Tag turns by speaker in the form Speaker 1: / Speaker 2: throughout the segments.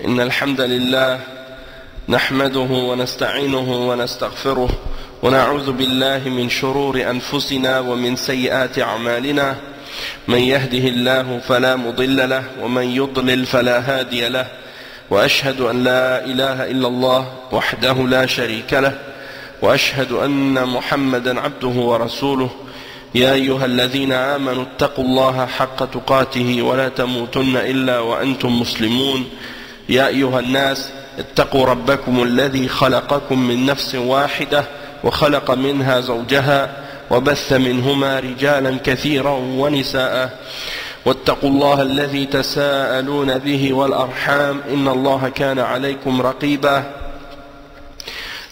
Speaker 1: إن الحمد لله نحمده ونستعينه ونستغفره ونعوذ بالله من شرور أنفسنا ومن سيئات أعمالنا من يهده الله فلا مضل له ومن يضلل فلا هادي له وأشهد أن لا إله إلا الله وحده لا شريك له وأشهد أن محمدا عبده ورسوله يا أيها الذين آمنوا اتقوا الله حق تقاته ولا تموتن إلا وأنتم مسلمون يا أيها الناس اتقوا ربكم الذي خلقكم من نفس واحدة وخلق منها زوجها وبث منهما رجالا كثيرا ونساء واتقوا الله الذي تساءلون به والأرحام إن الله كان عليكم رقيبا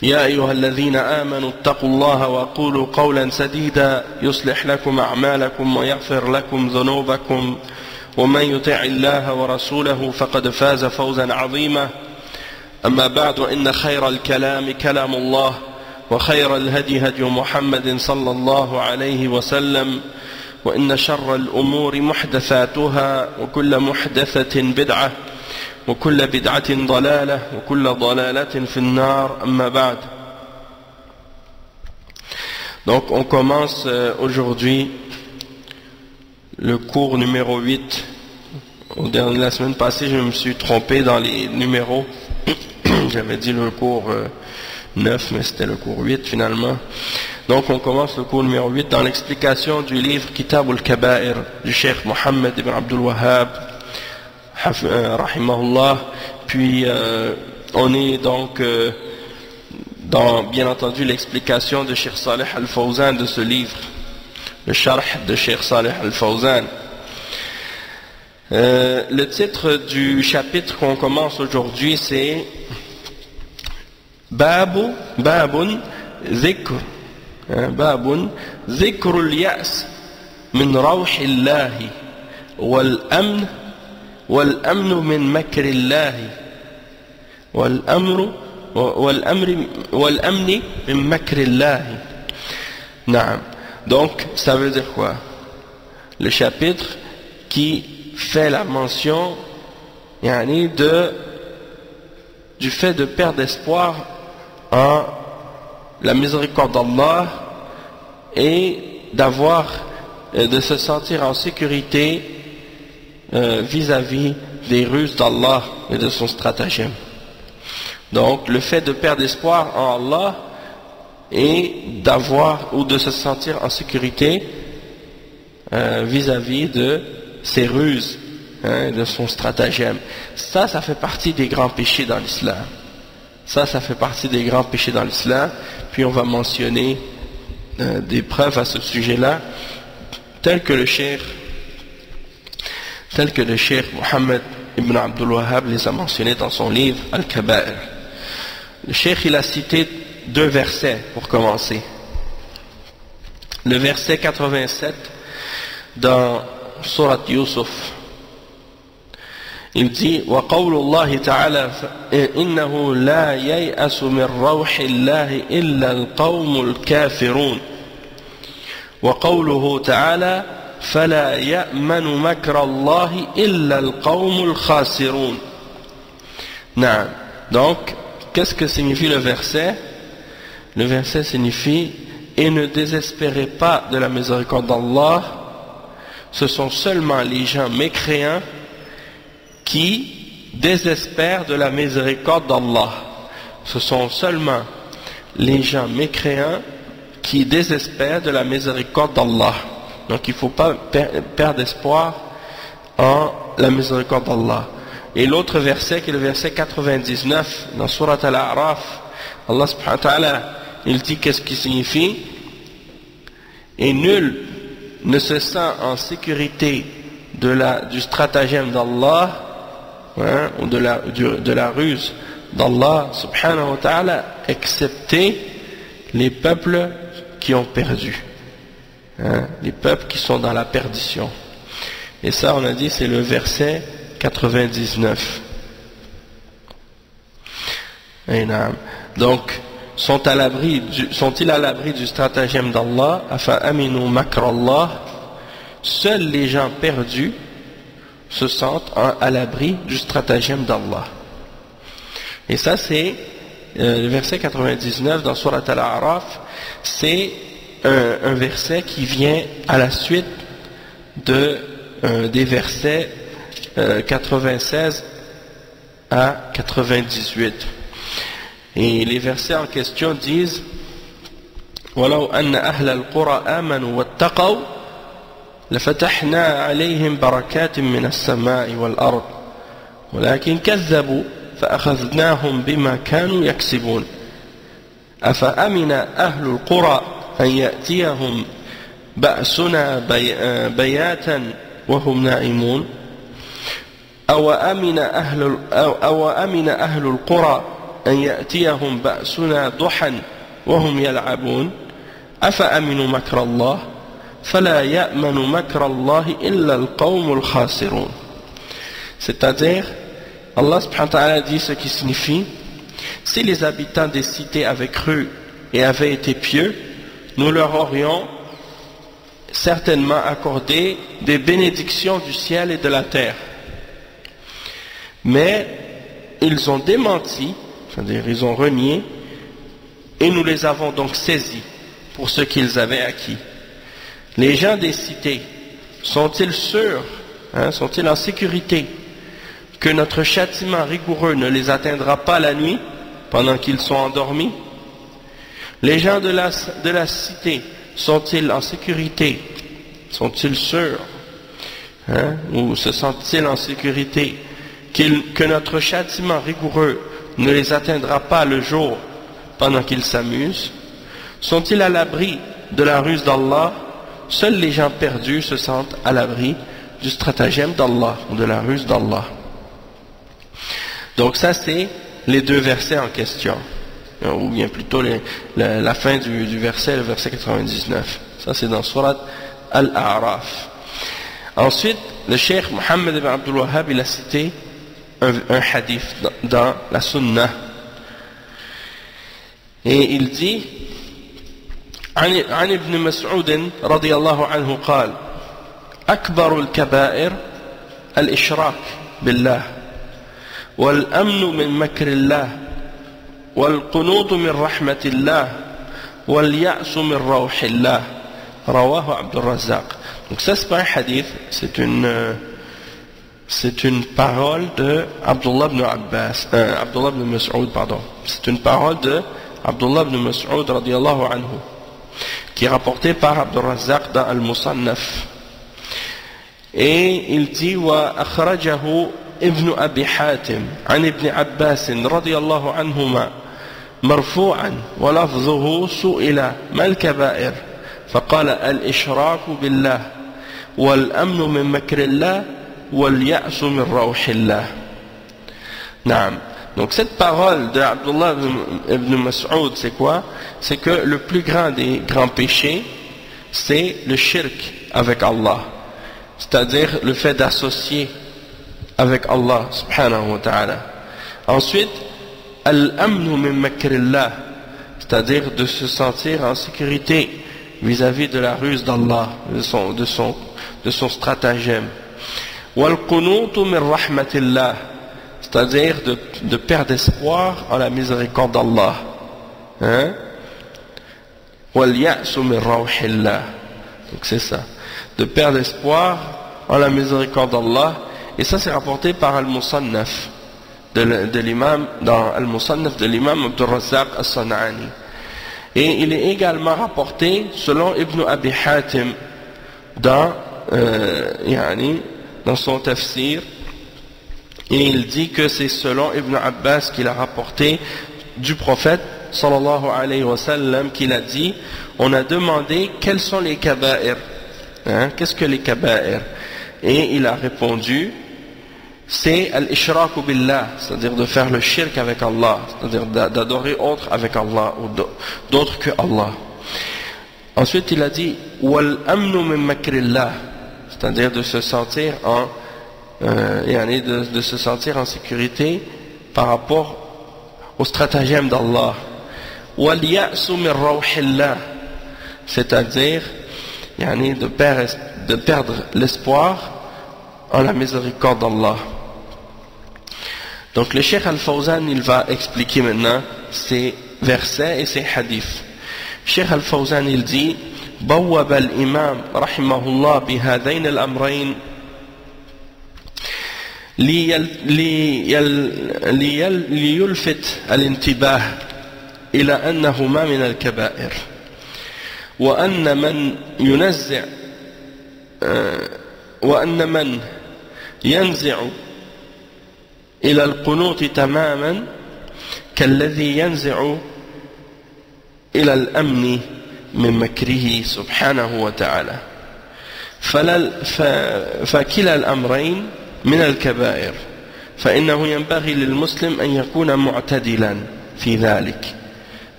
Speaker 1: يا أيها الذين آمنوا اتقوا الله وقولوا قولا سديدا يصلح لكم أعمالكم ويغفر لكم ذنوبكم ومن يطع الله ورسوله فقد فاز فوزا عظيما أما بعد إن خير الكلام كلام الله وخير الهدي هدي محمد صلى الله عليه وسلم وإن شر الأمور محدثاتها وكل محدثة بدعة وكل بدعة ضلالة وكل ضلالة في النار أما بعد. Donc on commence aujourd'hui le cours numéro 8. La semaine passée je me suis trompé dans les numéros. J'avais dit le cours 9 mais c'était le cours 8 finalement. Donc on commence le cours numéro 8 dans l'explication du livre Kitab al-Kaba'ir du Cheikh Mohammed ibn Abdul Wahhab rahimahullah. Puis on est donc dans bien entendu l'explication de Cheikh Saleh al-Fawzan de ce livre, le Sharh de Cheikh Saleh al-Fawzan. Le titre du chapitre qu'on commence aujourd'hui c'est Babun Zikr al-Ya's min rawhillahi wal-amn min makrillahi wal-amni min makrillahi. Naam. Donc ça veut dire quoi? Le chapitre qui fait la mention du fait de perdre espoir en la miséricorde d'Allah et de se sentir en sécurité vis-à-vis des ruses d'Allah et de son stratagème. Donc le fait de perdre espoir en Allah et de se sentir en sécurité vis-à-vis de ses ruses, de son stratagème. Ça fait partie des grands péchés dans l'islam. Ça fait partie des grands péchés dans l'islam. Puis on va mentionner des preuves à ce sujet-là, telles que le cheikh Mohammed ibn Abdul Wahhab les a mentionnées dans son livre Al-Kaba'ir. Le cheikh il a cité deux versets pour commencer. Le verset 87 dans Surat Yusuf. Il dit وَقَوْلُ اللَّهِ تَعَالَى إِنَّهُ لَا يَيْأَسُ مِنْ رَوْحِ اللَّهِ إِلَّا الْقَوْمُ الْكَافِرُونَ وَقَوْلُهُ تَعَالَى فَلَا يَأْمَنُ مَكْرَ اللَّهِ إِلَّا الْقَوْمُ الْخَاسِرُونَ. Non. Donc, qu'est-ce que signifie le verset? Le verset signifie et ne désespérez pas de la miséricorde d'Allah, ce sont seulement les gens mécréants qui désespèrent de la miséricorde d'Allah. Ce sont seulement les gens mécréants qui désespèrent de la miséricorde d'Allah. Donc il ne faut pas perdre espoir en la miséricorde d'Allah. Et l'autre verset qui est le verset 99 dans Surat Al-A'raf, Allah subhanahu wa ta'ala il dit qu'est-ce qui signifie? Et nul ne se sent en sécurité du stratagème d'Allah, ou de la ruse d'Allah subhanahu wa ta'ala, excepté les peuples qui ont perdu, les peuples qui sont dans la perdition. Et ça on a dit c'est le verset 99. Donc sont-ils à l'abri du stratagème d'Allah? Afa aminu makrallah. Seuls les gens perdus se sentent à l'abri du stratagème d'Allah. Et ça c'est le verset 99 dans Surat Al-A'raf, c'est un verset qui vient à la suite des versets 96 à 98. Et les versets en question disent وَلَوْ أَنَّ أَهْلَ الْقُرَى آمَنُوا وَاتَّقَوْا لَفَتَحْنَا عَلَيْهِمْ بَرَكَاتٍ مِّنَ السَّمَاءِ وَالْأَرْضِ وَلَكِنْ كَذَّبُوا فأخذناهم بما كانوا يكسبون أفأمن أهل القرى أن يأتيهم بأسنا بياتا وهم نائمون أو أمن أهل القرى أن يأتيهم بأسنا ضحى وهم يلعبون أفأمنوا مكر الله فلا يأمن مكر الله إلا القوم الخاسرون. C'est-à-dire, Allah subhanahu wa ta'ala dit ce qui signifie: si les habitants des cités avaient cru et avaient été pieux, nous leur aurions certainement accordé des bénédictions du ciel et de la terre. Mais ils ont démenti, c'est-à-dire ils ont renié, et nous les avons donc saisis pour ce qu'ils avaient acquis. Les gens des cités sont-ils sûrs, sont-ils en sécurité que notre châtiment rigoureux ne les atteindra pas la nuit pendant qu'ils sont endormis? Les gens de la cité sont-ils en sécurité? Sont-ils sûrs, ou se sentent-ils en sécurité que notre châtiment rigoureux ne les atteindra pas le jour pendant qu'ils s'amusent? Sont-ils à l'abri de la ruse d'Allah? Seuls les gens perdus se sentent à l'abri du stratagème d'Allah, ou de la ruse d'Allah. Donc ça c'est les deux versets en question, ou bien plutôt la fin du verset, le verset 99. Ça c'est dans Surat Al-A'raf. Ensuite, le cheikh Mohammed ibn Abdul Wahhab, il a cité un hadith dans la Sunnah. Et il dit عن ابن مسعود رضي الله عنه قال أكبر الكبائر الإشراك بالله والأمن من مكر الله والقنوط من رحمة الله واليأس من روح الله رواه عبد الرزاق. Donc ça c'est pas un hadith, c'est une parole de Abdullah ibn Abbas, Abdullah ibn Mas'ud, pardon. C'est une parole de Abdullah ibn Mas'ud radiyallahu anhu, qui est rapportée par Abd al-Razzaq dans Al-Musannaf. Et il dit wa akhrajahu ابن أبي حاتم عن ابن عباس رضي الله عنهما مرفوعا ولفظه سئل ما الكبائر فقال الإشراك بالله والأمن من مكر الله واليأس من روح الله. نعم. Donc cette parole de Abdullah ibn Mas'ud, c'est quoi? C'est que le plus grand des grands péchés, c'est le shirk avec Allah, c'est-à-dire le fait d'associer avec Allah subhanahu wa ta'ala. Ensuite, al-amnu min makrillah, c'est-à-dire de se sentir en sécurité vis-à-vis de la ruse d'Allah, de son stratagème. Wal-qunutu min rahmatillah, c'est-à-dire de perdre espoir en la miséricorde d'Allah. Wal-ya'su min rawhillah, donc c'est ça, de perdre espoir en la miséricorde d'Allah. Et ça c'est rapporté par Al-Musannaf de l'imam, dans Al-Musannaf de l'imam Abd al-Razzaq As-San'ani. Et il est également rapporté selon Ibn Abi Hatim dans son tafsir, et il dit que c'est selon Ibn Abbas qu'il a rapporté du prophète sallallahu alayhi wa sallam, qu'il a dit: on a demandé quels sont les kaba'ir, qu'est-ce que les kaba'ir? Et il a répondu: c'est al-ishraku billah, c'est-à-dire de faire le shirk avec Allah, c'est-à-dire d'adorer autre avec Allah, ou d'autres que Allah. Ensuite il a dit wal-amnu min makrillah, c'est-à-dire de se sentir de se sentir en sécurité par rapport au stratagème d'Allah. Wal-ya'su min rawhillah, c'est-à-dire de perdre l'espoir en la miséricorde d'Allah. Donc le Cheikh Al-Fawzan, il va expliquer maintenant ces versets et ces hadiths. Cheikh Al-Fawzan, il dit: بوّب الإمام رحمه الله بهذين الأمرين ليلفت الانتباه إلى أنهما من الكبائر، وأن من ينزع إلى القنوط تماما كالذي ينزع إلى الأمن من مكره سبحانه وتعالى، فكلا الأمرين من الكبائر، فإنه ينبغي للمسلم أن يكون معتدلا في ذلك،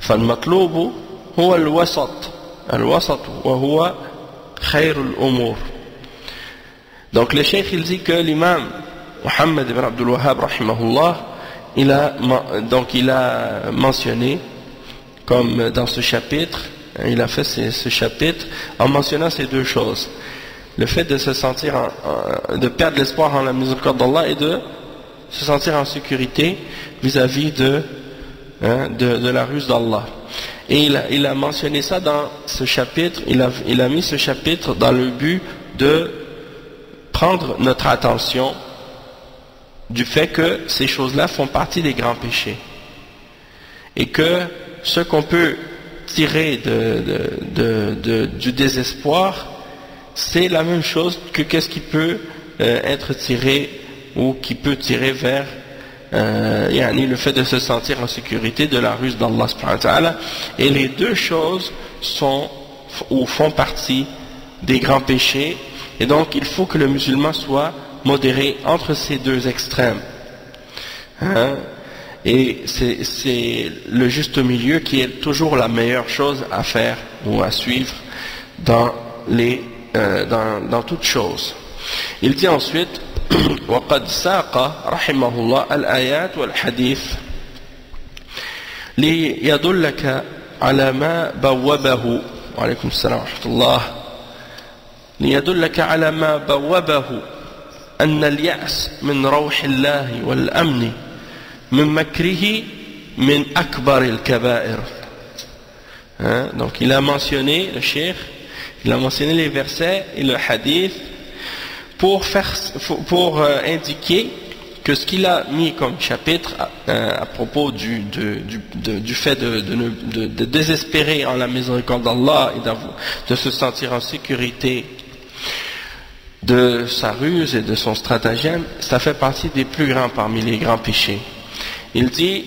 Speaker 1: فالمطلوب هو الوسط وهو خير الأمور. Donc le cheikh il dit que l'imam Muhammad ibn Abdul Wahhab rahimahullah, il a mentionné, comme dans ce chapitre, il a fait ce chapitre en mentionnant ces deux choses: le fait de se sentir de perdre l'espoir en la miséricorde d'Allah et de se sentir en sécurité vis-à-vis de la ruse d'Allah. Et il a mentionné ça dans ce chapitre, il a mis ce chapitre dans le but de prendre notre attention du fait que ces choses-là font partie des grands péchés, et que ce qu'on peut tirer du désespoir, c'est la même chose que qu'est-ce qui peut être tiré ou qui peut tirer vers le fait de se sentir en sécurité de la ruse d'Allah subhanahu wa ta'ala. Et les deux choses font partie des grands péchés, et donc il faut que le musulman soit modéré entre ces deux extrêmes, et c'est le juste milieu qui est toujours la meilleure chose à faire ou à suivre dans toute chose. Il dit ensuite: وقد ساق رحمه الله الآيات والحديث ليدلك على ما بوبه وعليكم السلام ورحمة الله ليدلك على ما بوبه أن اليأس من روح الله والأمن من مكره من أكبر الكبائر. Donc il a mentionné, le cheikh, il a mentionné les versets et le hadith pour indiquer que ce qu'il a mis comme chapitre à propos du fait de désespérer en la miséricorde d'Allah et de se sentir en sécurité de sa ruse et de son stratagème, ça fait partie des plus grands parmi les grands péchés. Il dit: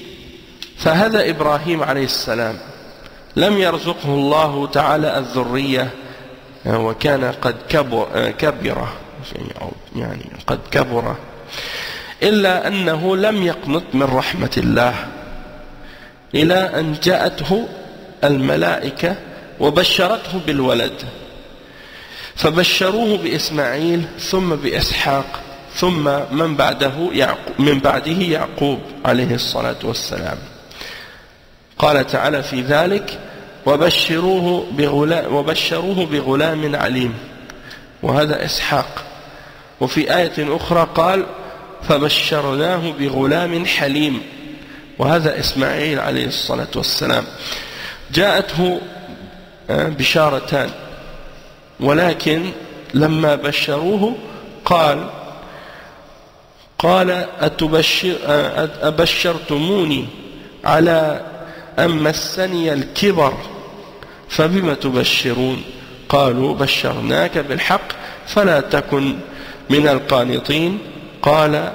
Speaker 1: فهذا إبراهيم عليه السلام لم يرزقه الله تعالى الذرية وكان قد كبر إلا أنه لم يقنط من رحمة الله إلى أن جاءته الملائكة وبشرته بالولد، فبشروه بإسماعيل ثم بإسحاق ثم من بعده يعقوب عليه الصلاة والسلام. قال تعالى في ذلك: وبشروه بغلام عليم، وهذا إسحاق. وفي آية أخرى قال: فبشرناه بغلام حليم، وهذا إسماعيل عليه الصلاة والسلام. جاءته بشارتان، ولكن لما بشروه قال أبشرتموني على أن مسني الكبر فبما تبشرون؟ قالوا: بشرناك بالحق فلا تكن من القانطين. قال: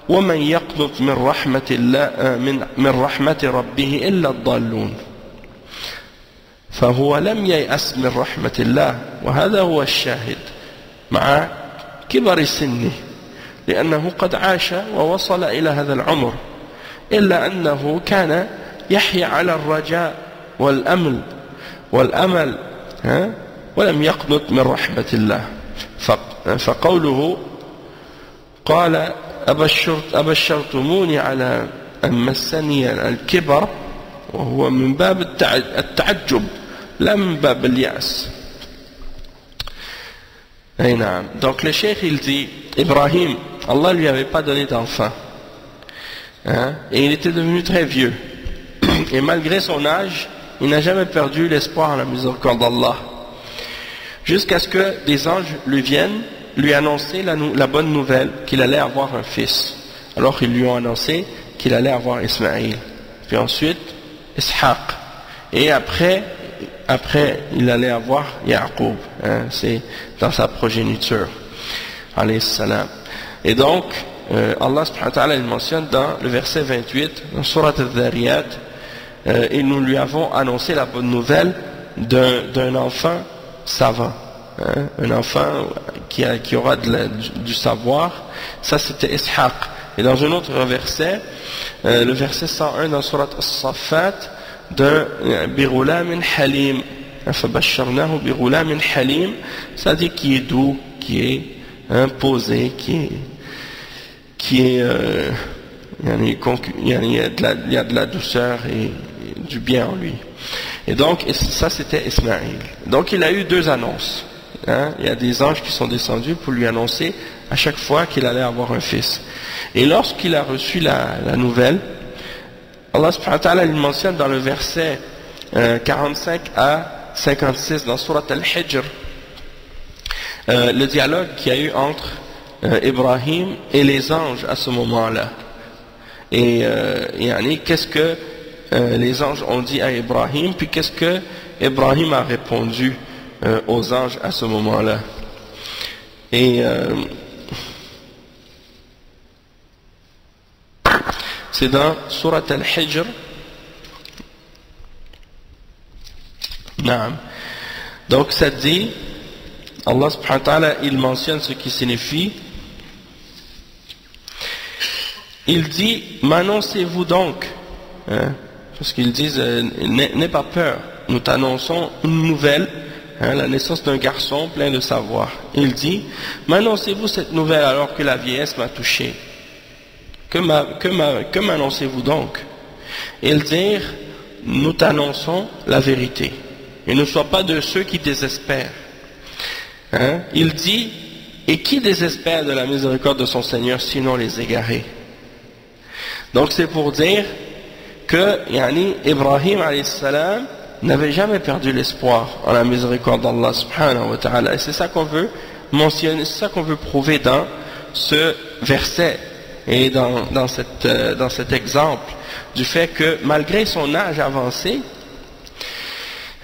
Speaker 1: ومن يقنط من رحمة ربه إلا الضالون. فهو لم ييأس من رحمة الله، وهذا هو الشاهد، مع كبر سنه، لأنه قد عاش ووصل إلى هذا العمر، إلا أنه كان يحيا على الرجاء والأمل ولم يقنط من رحمة الله. فقوله قال: أبشرتموني على أن مسني الكبر، وهو من باب التعجب لا من باب اليأس. Donc le cheikh il dit: Ibrahim, Allah lui avait pas donné d'enfant, hein, et il était devenu très vieux. Et malgré son âge, il n'a jamais perdu l'espoir en la miséricorde d'Allah. Jusqu'à ce que des anges lui viennent lui annoncer la bonne nouvelle qu'il allait avoir un fils. Alors ils lui ont annoncé qu'il allait avoir Ismaïl. Puis ensuite, Ishaq. Et après il allait avoir Yaqub. Hein, c'est dans sa progéniture. Alayhi salam. Et donc, Allah subhanahu wa ta'ala il mentionne dans le verset 28, dans Surat al-Dhariyat, et nous lui avons annoncé la bonne nouvelle d'un enfant savant, hein, un enfant qui aura du savoir. Ça c'était Ishaq. Et dans un autre verset, le verset 101 dans Surat al-Saffat, de Birulamin Halim, Fabasharnahu Birulamin Halim, ça dit qui est doux, qui est imposé, qui est il y a de la douceur et du bien en lui. Et donc ça c'était Ismaïl. Donc il a eu deux annonces, hein. Il y a des anges qui sont descendus pour lui annoncer à chaque fois qu'il allait avoir un fils. Et lorsqu'il a reçu la nouvelle, Allah subhanahu wa ta'ala il mentionne dans le verset 45 à 56 dans Surat al-Hijr le dialogue qu'il y a eu entre Ibrahim et les anges à ce moment-là. Et qu'est-ce que les anges ont dit à Ibrahim, puis qu'est-ce que Ibrahim a répondu aux anges à ce moment-là. Et c'est dans Surat al-Hijr. Naam. Donc ça dit, Allah subhanahu wa ta'ala il mentionne ce qui signifie. Il dit, m'annoncez-vous donc, hein, parce qu'ils disent, n'aie pas peur, nous t'annonçons une nouvelle, hein, la naissance d'un garçon plein de savoir. Il dit, m'annoncez-vous cette nouvelle alors que la vieillesse m'a touché. Que m'annoncez-vous donc? Ils dirent, nous t'annonçons la vérité, et ne sois pas de ceux qui désespèrent. Hein? Il dit, et qui désespère de la miséricorde de son Seigneur sinon les égarés? Donc c'est pour dire que Ibrahim alayhi salam n'avait jamais perdu l'espoir en la miséricorde d'Allah subhanahu wa ta'ala. Et c'est ça qu'on veut mentionner, c'est ça qu'on veut prouver dans ce verset et dans cet exemple du fait que malgré son âge avancé,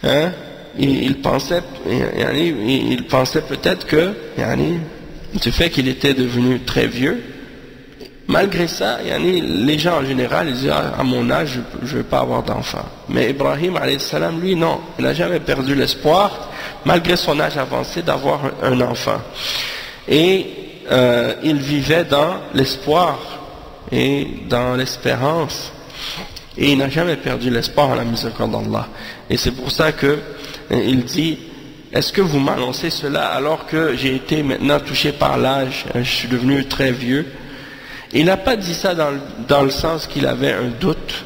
Speaker 1: hein, il pensait peut-être que du fait qu'il était devenu très vieux, malgré ça, les gens en général ils disent à mon âge je ne veux pas avoir d'enfant. Mais Ibrahim alayhi salam, lui non, il n'a jamais perdu l'espoir malgré son âge avancé d'avoir un enfant. Et il vivait dans l'espoir et dans l'espérance, et il n'a jamais perdu l'espoir en la miséricorde d'Allah. Et c'est pour ça que il dit, est-ce que vous m'annoncez cela alors que j'ai été maintenant touché par l'âge, je suis devenu très vieux? Il n'a pas dit ça dans le sens qu'il avait un doute,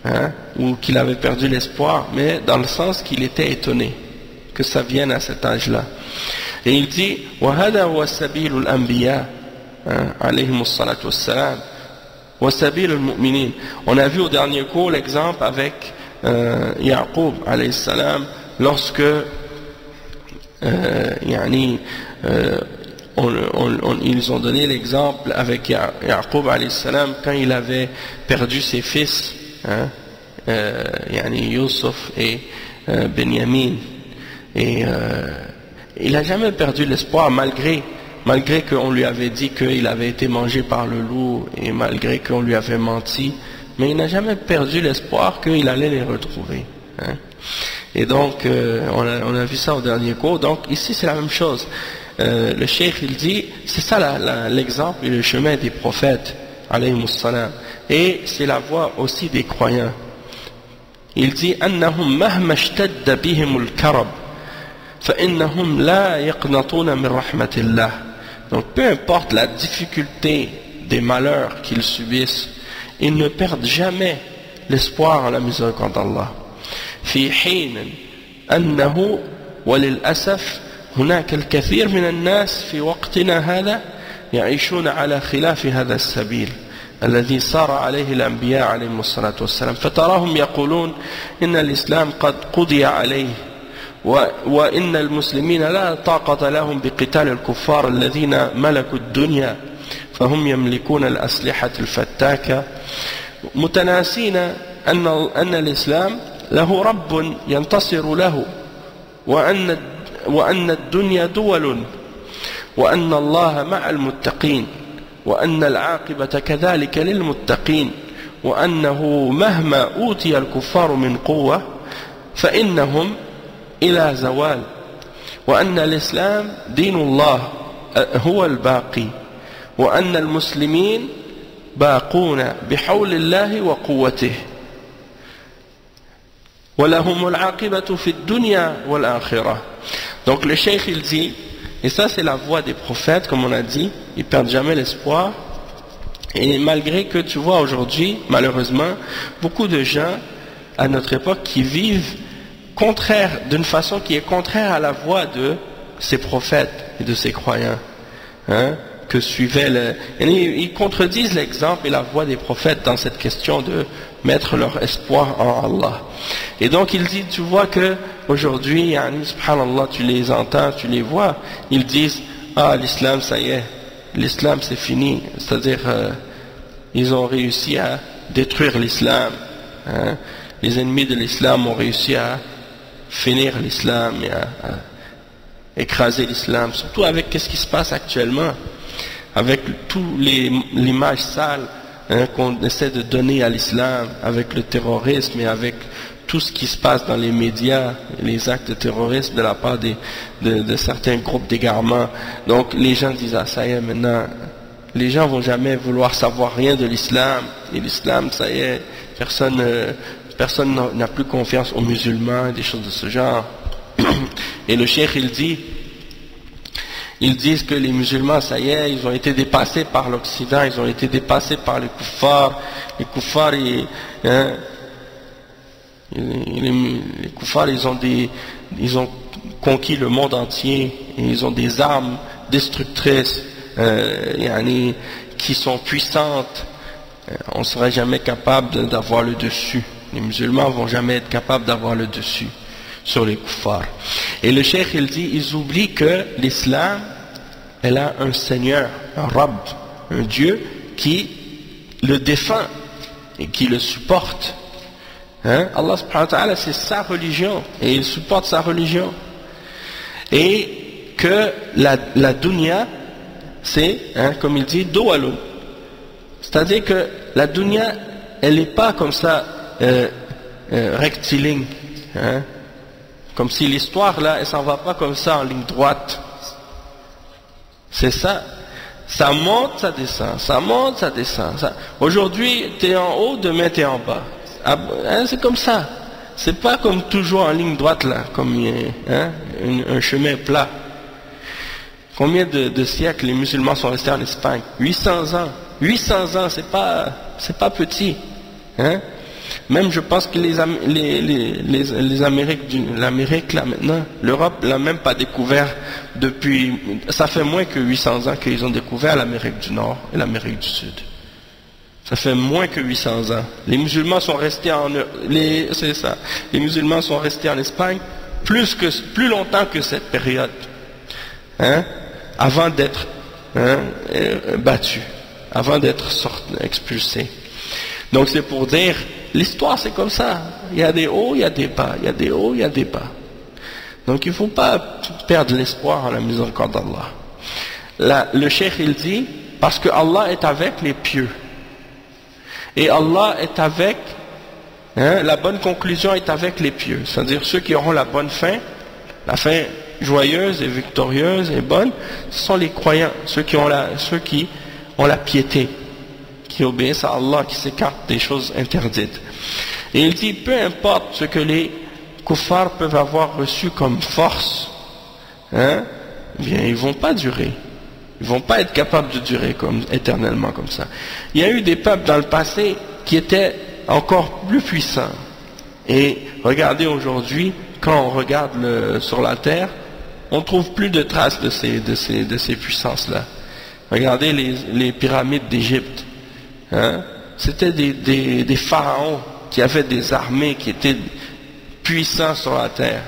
Speaker 1: hein, ou qu'il avait perdu l'espoir, mais dans le sens qu'il était étonné que ça vienne à cet âge-là. Et il dit, وَهَذَا هُوَ سَبِيلُ الْأَنْبِيَاءِ عَلَيْهِمُ الصَّلَاةُ وَالسَّلَامُ وَسَبِيلُ الْمُؤْمِنِينَ. On a vu au dernier cours l'exemple avec Yaqub alayhi salam, lorsque ils ont donné l'exemple avec Yaqub alayhi salam quand il avait perdu ses fils, hein, Yusuf et Benyamin. Et il n'a jamais perdu l'espoir malgré qu'on lui avait dit qu'il avait été mangé par le loup et malgré qu'on lui avait menti, mais il n'a jamais perdu l'espoir qu'il allait les retrouver, hein. Et donc on a vu ça au dernier cours. Donc ici c'est la même chose. Le cheikh il dit, c'est ça l'exemple et le chemin des prophètes alayhimus salam, et c'est la voie aussi des croyants. Il dit, annahum mahma ishtadda bihimul karab fa innahum la yaqnatuna min rahmatillah. Donc peu importe la difficulté des malheurs qu'ils subissent, ils ne perdent jamais l'espoir en la miséricorde d'Allah. في حين أنه وللأسف هناك الكثير من الناس في وقتنا هذا يعيشون على خلاف هذا السبيل الذي سار عليه الأنبياء عليهم الصلاة والسلام فتراهم يقولون إن الإسلام قد قضي عليه وإن المسلمين لا طاقة لهم بقتال الكفار الذين ملكوا الدنيا فهم يملكون الأسلحة الفتاكة متناسين أن الإسلام له رب ينتصر له وأن الدنيا دول وأن الله مع المتقين وأن العاقبة كذلك للمتقين وأنه مهما أوتي الكفار من قوة فإنهم إلى زوال وأن الإسلام دين الله هو الباقي وأن المسلمين باقون بحول الله وقوته ولهم العاقبة في الدنيا والآخرة. Donc le cheikh il dit, et ça c'est la voie des prophètes comme on a dit, ils perdent jamais l'espoir. Et malgré que tu vois aujourd'hui, malheureusement, beaucoup de gens à notre époque qui vivent contraire, d'une façon qui est contraire à la voie de ces prophètes et de ces croyants, hein, que suivaient ils contredisent l'exemple et la voie des prophètes dans cette question de mettre leur espoir en Allah. Et donc il dit, tu vois que aujourd'hui, subhanallah, tu les entends, tu les vois, ils disent, ah l'islam ça y est, l'islam c'est fini, c'est-à-dire ils ont réussi à détruire l'islam, hein. Les ennemis de l'islam ont réussi à finir l'islam et à écraser l'islam, surtout avec ce qui se passe actuellement, avec toute l'image sale, hein, qu'on essaie de donner à l'islam, avec le terrorisme et avec tout ce qui se passe dans les médias, les actes de terrorisme de la part de certains groupes d'égarements. Donc les gens disent, ah ça y est maintenant, les gens vont jamais vouloir savoir rien de l'islam, et l'islam ça y est, personne n'a plus confiance aux musulmans, des choses de ce genre. Et le cheikh ils disent que les musulmans, ça y est, ils ont été dépassés par l'Occident, ils ont été dépassés par les kuffars. Les kuffars, les kuffars, ils ont conquis le monde entier, et ils ont des armes destructrices, qui sont puissantes. On ne sera jamais capable d'avoir le dessus. Les musulmans vont jamais être capables d'avoir le dessus sur les kuffars. Et le cheikh il dit, ils oublient que l'islam, elle a un seigneur, un Rabb, un Dieu qui le défend et qui le supporte. Hein? Allah subhanahu wa ta'ala, c'est sa religion et il supporte sa religion. Et que la dunya, c'est, hein, comme il dit, do'alun. C'est-à-dire que la dunya, elle n'est pas comme ça rectiligne, hein? Comme si l'histoire là, elle s'en va pas comme ça en ligne droite. C'est ça. Ça monte, ça descend. Ça monte, ça descend. Aujourd'hui, tu es en haut, demain tu es en bas. Hein, c'est comme ça. C'est pas comme toujours en ligne droite là, comme hein, un chemin plat. Combien de siècles les musulmans sont restés en Espagne? 800 ans. 800 ans, c'est pas petit. Hein? Même je pense que l'Amérique là maintenant, l'Europe l'a même pas découvert depuis, ça fait moins que 800 ans qu'ils ont découvert l'Amérique du Nord et l'Amérique du Sud. Ça fait moins que 800 ans. Les musulmans sont restés les musulmans sont restés en Espagne plus longtemps que cette période, hein, avant d'être, hein, battus, avant d'être expulsés. Donc c'est pour dire, l'histoire c'est comme ça. Il y a des hauts, il y a des bas. Il y a des hauts, il y a des bas. Donc il ne faut pas perdre l'espoir en la miséricorde d'Allah. Le cheikh il dit, parce que Allah est avec les pieux. Et Allah est avec, hein, la bonne conclusion est avec les pieux. C'est-à-dire ceux qui auront la bonne fin, la fin joyeuse et victorieuse et bonne, ce sont les croyants, ceux qui ont la piété, qui obéissent à Allah, qui s'écartent des choses interdites. Et il dit, peu importe ce que les kuffars peuvent avoir reçu comme force, hein, bien ils ne vont pas durer. Ils ne vont pas être capables de durer éternellement comme ça. Il y a eu des peuples dans le passé qui étaient encore plus puissants. Et regardez aujourd'hui, quand on regarde sur la terre, on ne trouve plus de traces de ces puissances-là. Regardez les pyramides d'Égypte. Hein? C'était des pharaons qui avaient des armées qui étaient puissants sur la terre.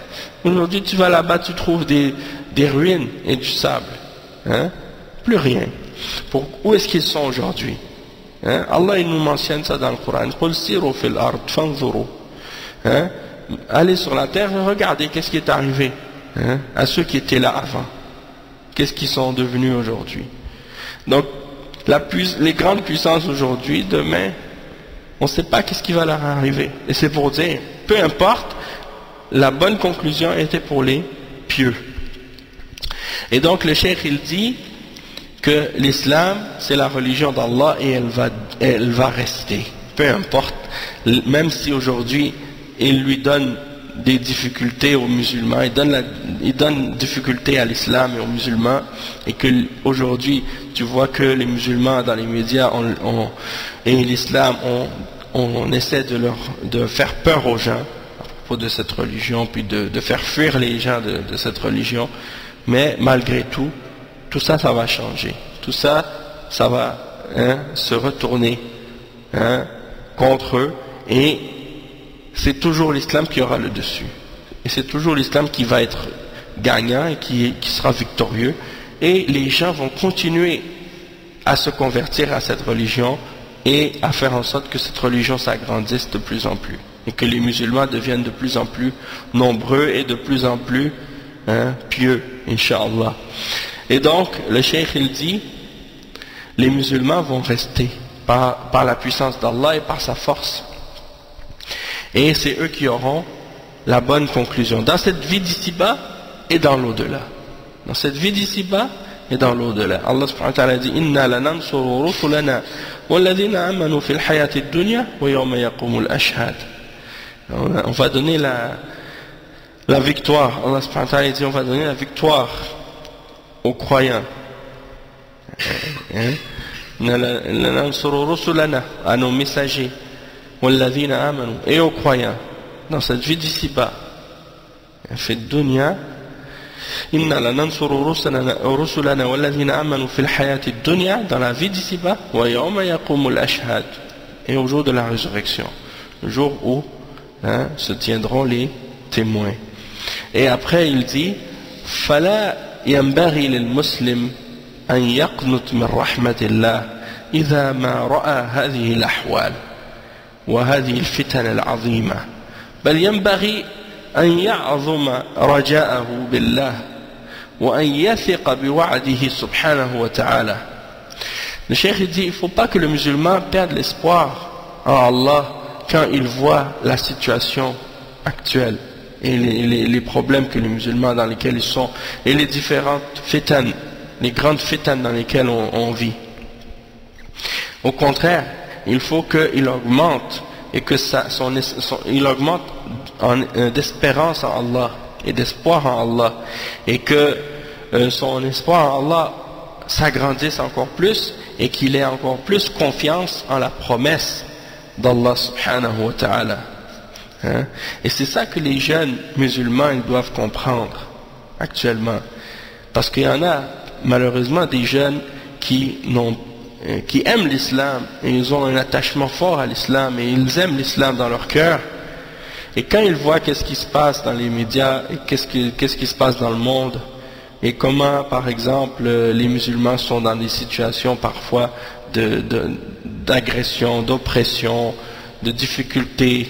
Speaker 1: Aujourd'hui, tu vas là-bas, tu trouves des ruines et du sable. Hein? Plus rien. Où est-ce qu'ils sont aujourd'hui? Hein? Allah il nous mentionne ça dans le Coran. قُلْ سِيرُوا فِي الْأَرْضِ فَانْظُرُوا. Hein? Allez sur la terre et regardez qu'est-ce qui est arrivé, hein, à ceux qui étaient là avant. Qu'est-ce qu'ils sont devenus aujourd'hui? Donc, les grandes puissances aujourd'hui, demain, on ne sait pas qu'est-ce qui va leur arriver. Et c'est pour dire, peu importe, la bonne conclusion était pour les pieux. Et donc le cheikh il dit que l'islam c'est la religion d'Allah et elle va rester. Peu importe, même si aujourd'hui il lui donne des difficultés aux musulmans, il donne difficultés à l'islam et aux musulmans, et que aujourd'hui tu vois que les musulmans dans les médias et l'islam on essaie de faire peur aux gens à propos de cette religion, puis de faire fuir les gens de cette religion, mais malgré tout, tout ça va changer, tout ça va se retourner contre eux, et c'est toujours l'islam qui aura le dessus. Et c'est toujours l'islam qui va être gagnant et qui sera victorieux. Et les gens vont continuer à se convertir à cette religion et à faire en sorte que cette religion s'agrandisse de plus en plus. Et que les musulmans deviennent de plus en plus nombreux et de plus en plus pieux, Inch'Allah. Et donc, le cheikh il dit, les musulmans vont rester par la puissance d'Allah et par sa force. Et c'est eux qui auront la bonne conclusion dans cette vie d'ici-bas et dans l'au-delà. Dans cette vie d'ici-bas et dans l'au-delà. Allah subhanahu wa ta'ala dit Inna lanansuru rusulana walladhina amanu fil hayati dunya wa yawma yaqumul ashhad. On va donner la victoire. Allah subhanahu wa ta'ala dit on va donner la victoire aux croyants. Lanansuru rusulana, à nos messagers. Et aux croyants dans cette vie d'ici-bas, في الدنيا إنا لننصر رسلنا والذين آمنوا في الحياة الدنيا, dans la vie d'ici-bas, ويوم يقوم الأشهاد, et au jour de la résurrection, le jour où se tiendront les témoins. Et après il dit فلا ينبغي للمسلم أن يقنط من رحمة الله إذا ما رأى هذه الأحوال وهذه الفتن العظيمة بل ينبغي أن يعظم رجاءه بالله وأن يثق بوعده سبحانه وتعالى. Le cheikh dit il ne faut pas que le musulman perde l'espoir en Allah quand il voit la situation actuelle et les problèmes que les musulmans dans lesquels ils sont et les différentes fitan, les grandes fitan dans lesquelles on vit. Au contraire, il faut qu'il augmente et que il augmente d'espérance en Allah et d'espoir en Allah, et que son espoir en Allah s'agrandisse encore plus et qu'il ait encore plus confiance en la promesse d'Allah subhanahu wa ta'ala. Et c'est ça que les jeunes musulmans ils doivent comprendre actuellement, parce qu'il y en a malheureusement des jeunes qui aiment l'islam et ils ont un attachement fort à l'islam et ils aiment l'islam dans leur cœur, et quand ils voient qu'est-ce qui se passe dans les médias et qu'est-ce qui se passe dans le monde et comment par exemple les musulmans sont dans des situations parfois d'agression, d'oppression, de difficultés,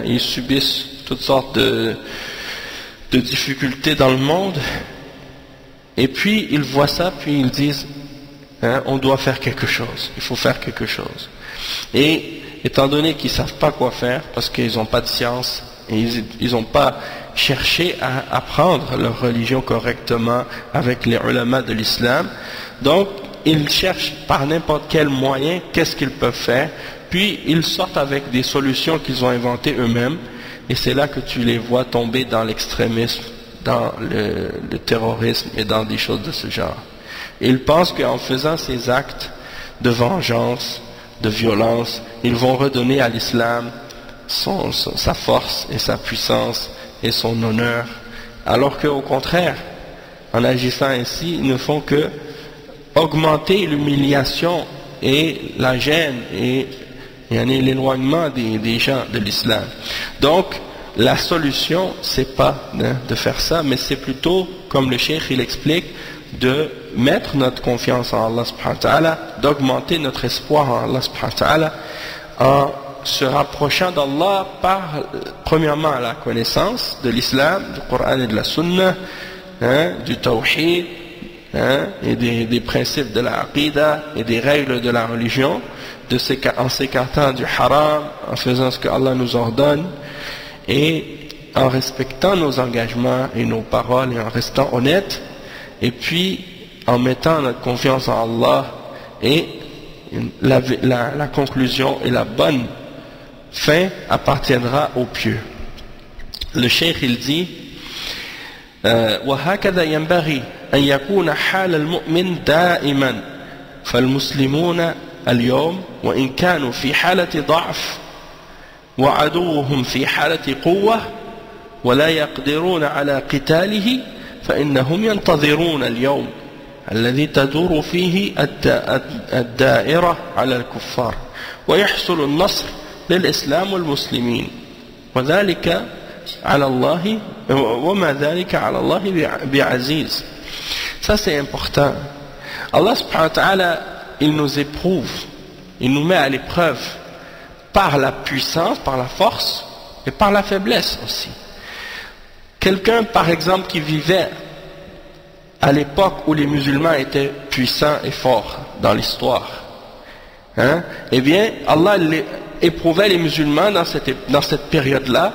Speaker 1: ils subissent toutes sortes de difficultés dans le monde, et puis ils voient ça, puis ils disent on doit faire quelque chose, il faut faire quelque chose. Et étant donné qu'ils ne savent pas quoi faire, parce qu'ils n'ont pas de science, et ils n'ont pas cherché à apprendre leur religion correctement avec les ulama de l'islam, donc ils cherchent par n'importe quel moyen qu'est-ce qu'ils peuvent faire, puis ils sortent avec des solutions qu'ils ont inventées eux-mêmes, et c'est là que tu les vois tomber dans l'extrémisme, dans le terrorisme et dans des choses de ce genre. Ils pensent qu'en faisant ces actes de vengeance, de violence, ils vont redonner à l'islam sa force et sa puissance et son honneur, alors qu'au contraire, en agissant ainsi, ils ne font que augmenter l'humiliation et la gêne et l'éloignement des gens de l'islam. Donc la solution c'est pas de faire ça, mais c'est plutôt, comme le cheikh il explique, de mettre notre confiance en Allah subhanahu wa ta'ala, d'augmenter notre espoir en Allah subhanahu wa ta'ala en se rapprochant d'Allah par, premièrement, la connaissance de l'islam, du Coran et de la Sunna, du tawhid, et des principes de la aqidah et des règles de la religion, en s'écartant du haram, en faisant ce que Allah nous ordonne et en respectant nos engagements et nos paroles et en restant honnête, et puis en mettant notre confiance en Allah, et la conclusion et la bonne fin appartiendra aux pieux. Le cheikh il dit وهكذا ينبغي أن يكون حال المؤمن دائما فالمسلمون اليوم وإن كانوا في حالة ضعف وعدوهم في حالة قوة ولا يقدرون على قتاله فإنهم ينتظرون اليوم الذي تدور فيه الدائرة على الكفار ويحصل النصر للإسلام والمسلمين وذلك على الله وما ذلك على الله بعزيز. Ça c'est important. Allah subhanahu wa ta'ala, il nous éprouve, il nous met à l'épreuve par la puissance, par la force et par la faiblesse aussi. Quelqu'un par exemple qui vivait à l'époque où les musulmans étaient puissants et forts dans l'histoire, eh bien Allah éprouvait les musulmans dans cette période-là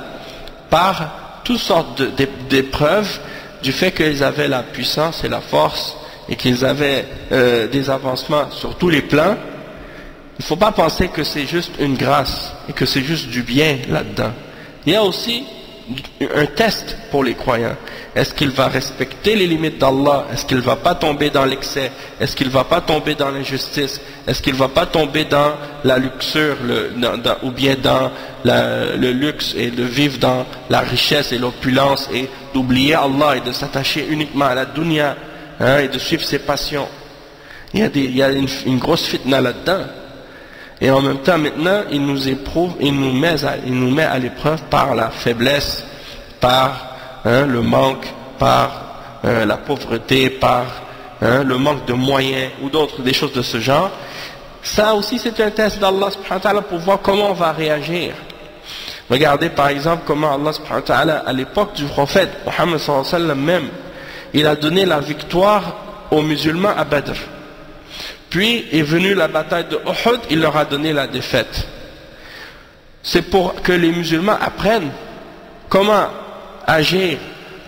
Speaker 1: par toutes sortes d'épreuves du fait qu'ils avaient la puissance et la force et qu'ils avaient des avancements sur tous les plans. Il ne faut pas penser que c'est juste une grâce et que c'est juste du bien là-dedans. Il y a aussi un test pour les croyants. Est-ce qu'il va respecter les limites d'Allah? Est-ce qu'il ne va pas tomber dans l'excès? Est-ce qu'il ne va pas tomber dans l'injustice? Est-ce qu'il ne va pas tomber dans la luxure ou bien dans le luxe et de vivre dans la richesse et l'opulence et d'oublier Allah et de s'attacher uniquement à la dunya et de suivre ses passions? Il y a une grosse fitna là-dedans. Et en même temps, maintenant, il nous éprouve, il nous met à l'épreuve par la faiblesse, par le manque, par la pauvreté, par le manque de moyens ou des choses de ce genre. Ça aussi, c'est un test d'Allah subhanahu wa ta'ala pour voir comment on va réagir. Regardez par exemple comment Allah subhanahu wa ta'ala, à l'époque du prophète Muhammad sallallahu alayhi wa sallam même, il a donné la victoire aux musulmans à Badr. Puis est venue la bataille de Uhud, il leur a donné la défaite. C'est pour que les musulmans apprennent comment agir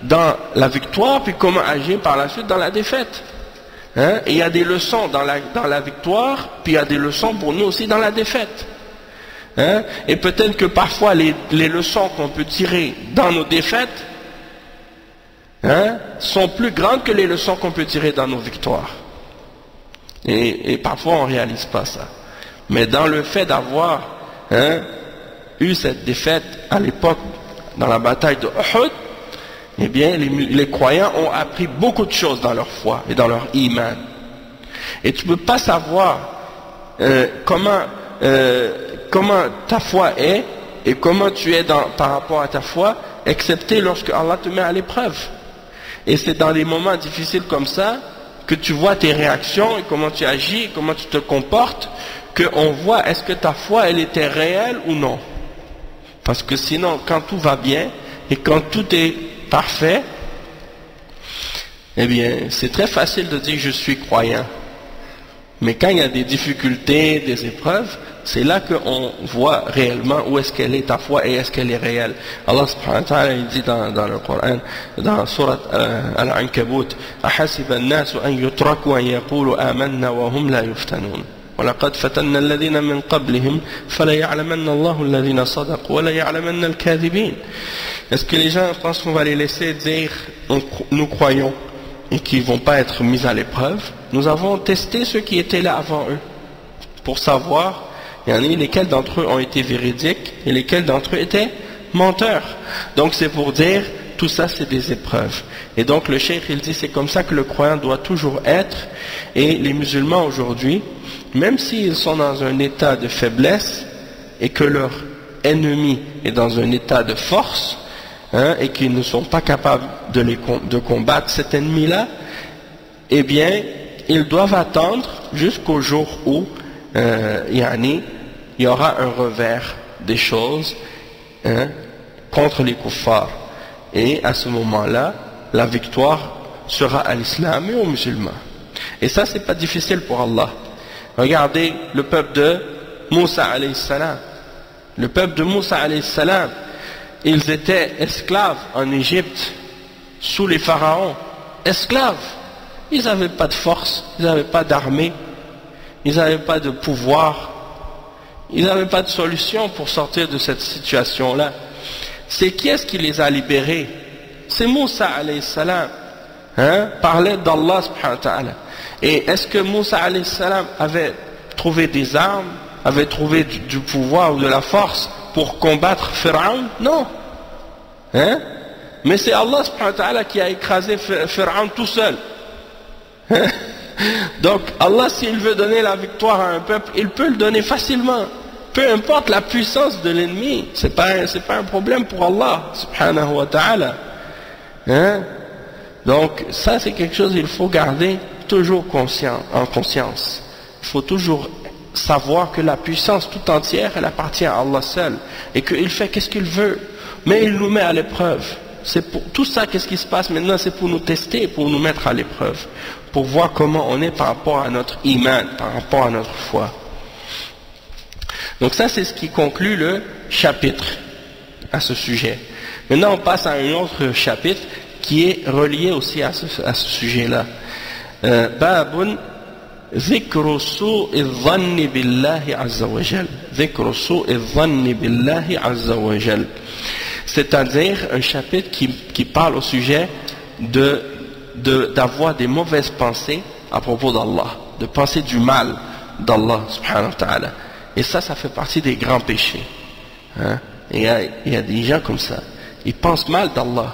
Speaker 1: dans la victoire, puis comment agir par la suite dans la défaite. Et il y a des leçons dans la victoire, puis il y a des leçons pour nous aussi dans la défaite. Et peut-être que parfois les leçons qu'on peut tirer dans nos défaites sont plus grandes que les leçons qu'on peut tirer dans nos victoires. Et parfois on ne réalise pas ça. Mais dans le fait d'avoir eu cette défaite à l'époque dans la bataille de Uhud, eh bien les croyants ont appris beaucoup de choses dans leur foi et dans leur iman. Et tu ne peux pas savoir comment ta foi est et comment tu es par rapport à ta foi, excepté lorsque Allah te met à l'épreuve. Et c'est dans des moments difficiles comme ça que tu vois tes réactions et comment tu agis, et comment tu te comportes, qu'on voit est-ce que ta foi elle était réelle ou non. Parce que sinon, quand tout va bien et quand tout est parfait, eh bien c'est très facile de dire je suis croyant. Mais quand il y a des difficultés, des épreuves, c'est là qu'on voit réellement où est-ce qu'elle est ta foi et est-ce qu'elle est réelle. Allah subhanahu wa ta'ala il dit dans le Coran, dans Surat Al-Ankabut, أَحَسِبَ النَّاسُ أَن يُتْرَكُوا أَن يَقُولُوا آمَنَّا وَهُمْ لَا يُفْتَنُونَ وَلَقَدْ فَتَنَّا الَّذِينَ مِنْ قَبْلِهِمْ فَلَيَعْلَمَنَّ اللَّهُ الَّذِينَ صَدَقُوا وَلَيَعْلَمَنَّ الْكَاذِبِينَ. Est-ce que les gens pensent qu'on va les laisser dire nous croyons et qu'ils ne vont pas être mis à l'épreuve? Nous avons testé ceux qui étaient là avant eux pour savoir lesquels d'entre eux ont été véridiques et lesquels d'entre eux étaient menteurs. Donc c'est pour dire tout ça c'est des épreuves. Et donc le cheikh il dit c'est comme ça que le croyant doit toujours être. Et les musulmans aujourd'hui, même s'ils sont dans un état de faiblesse et que leur ennemi est dans un état de force, et qu'ils ne sont pas capables de combattre cet ennemi-là, eh bien ils doivent attendre jusqu'au jour où il y aura un revers des choses contre les kuffars. Et à ce moment-là, la victoire sera à l'islam et aux musulmans. Et ça, c'est pas difficile pour Allah. Regardez le peuple de Moussa alayhi salam. Le peuple de Moussa alayhi salam, ils étaient esclaves en Égypte, sous les pharaons. Esclaves. Ils n'avaient pas de force, ils n'avaient pas d'armée, ils n'avaient pas de pouvoir, ils n'avaient pas de solution pour sortir de cette situation-là. C'est qui est-ce qui les a libérés? C'est Moussa alayhi salam, par l'aide d'Allah subhanahu wa ta'ala. Et est-ce que Moussa alayhi salam avait trouvé des armes, avait trouvé du pouvoir ou de la force pour combattre Pharaon? Non. Mais c'est Allah subhanahu wa ta'ala qui a écrasé Pharaon tout seul. Donc Allah, s'il veut donner la victoire à un peuple, il peut le donner facilement. Peu importe la puissance de l'ennemi, c'est pas un problème pour Allah subhanahu wa ta'ala. Donc ça c'est quelque chose qu'il faut garder toujours en conscience. Il faut toujours savoir que la puissance tout entière elle appartient à Allah seul et qu'il fait qu'est-ce qu'il veut, mais il nous met à l'épreuve. C'est pour tout ça, qu'est-ce qui se passe maintenant, c'est pour nous tester, pour nous mettre à l'épreuve, pour voir comment on est par rapport à notre iman, par rapport à notre foi. Donc ça c'est ce qui conclut le chapitre à ce sujet. Maintenant on passe à un autre chapitre qui est relié aussi à ce sujet-là. Babun ذكر سوء الظن بالله عز وجل. ذكر سوء الظن بالله عز وجل. C'est-à-dire un chapitre qui parle au sujet d'avoir des mauvaises pensées à propos d'Allah, de penser du mal d'Allah subhanahu wa ta'ala. Et ça fait partie des grands péchés. Il y a des gens comme ça. Ils pensent mal d'Allah.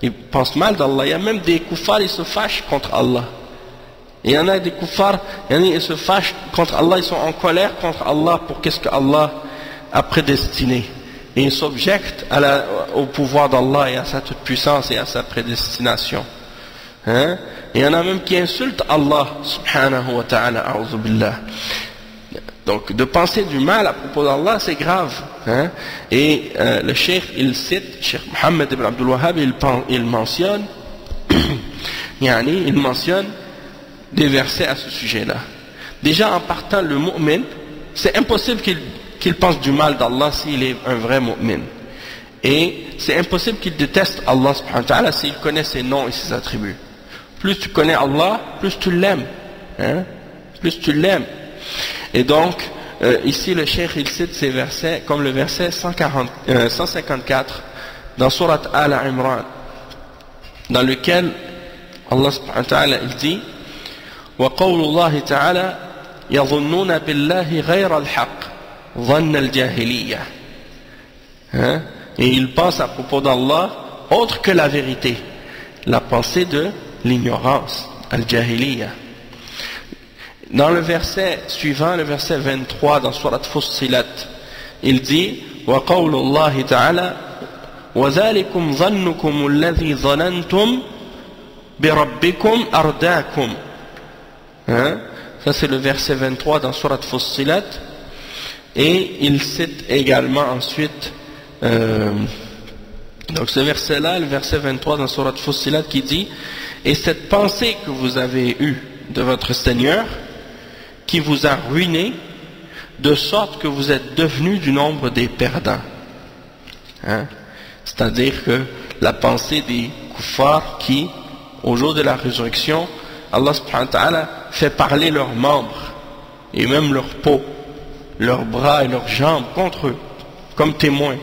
Speaker 1: Ils pensent mal d'Allah. Il y a même des kuffars, ils se fâchent contre Allah. Et il y en a des kuffars, ils se fâchent contre Allah, ils sont en colère contre Allah pour qu'est-ce que Allah a prédestiné. Et ils s'objectent au pouvoir d'Allah et à sa toute puissance et à sa prédestination. Et il y en a même qui insultent Allah subhanahu wa ta'ala, a'udhu billah. Donc de penser du mal à propos d'Allah c'est grave. Et le cheikh il cite, Cheikh Mohammed ibn Abdul Wahhab, il mentionne il mentionne des versets à ce sujet-là. Déjà en partant, le mu'min, c'est impossible qu'il pense du mal d'Allah s'il est un vrai mu'min. Et c'est impossible qu'il déteste Allah subhanahu wa ta'ala s'il connaît ses noms et ses attributs. Plus tu connais Allah, plus tu l'aimes. Plus tu l'aimes. Et donc, ici le cheikh il cite ces versets comme le verset 154 dans Surat Al-Imran, dans lequel Allah subhanahu wa ta'ala il dit وقول الله تعالى يظنون بالله غير الحق ظن الجاهلية. Et ils pensent à propos d'Allah autre que la vérité, la pensée de l'ignorance, al-jahiliya. Dans le verset suivant, le verset 23 dans Surat Fussilat, il dit وقول الله تعالى وذلكم ظنكم الذي ظننتم بربكم أرداكم. Ça c'est le verset 23 dans Surat Fussilat. Et il cite également ensuite donc ce verset là, le verset 23 dans Surat Fussilat qui dit et cette pensée que vous avez eue de votre Seigneur qui vous a ruiné de sorte que vous êtes devenus du nombre des perdants. C'est-à-dire que la pensée des kuffars qui au jour de la résurrection Allah subhanahu wa ta'ala fait parler leurs membres et même leur peau, leurs bras et leurs jambes contre eux comme témoins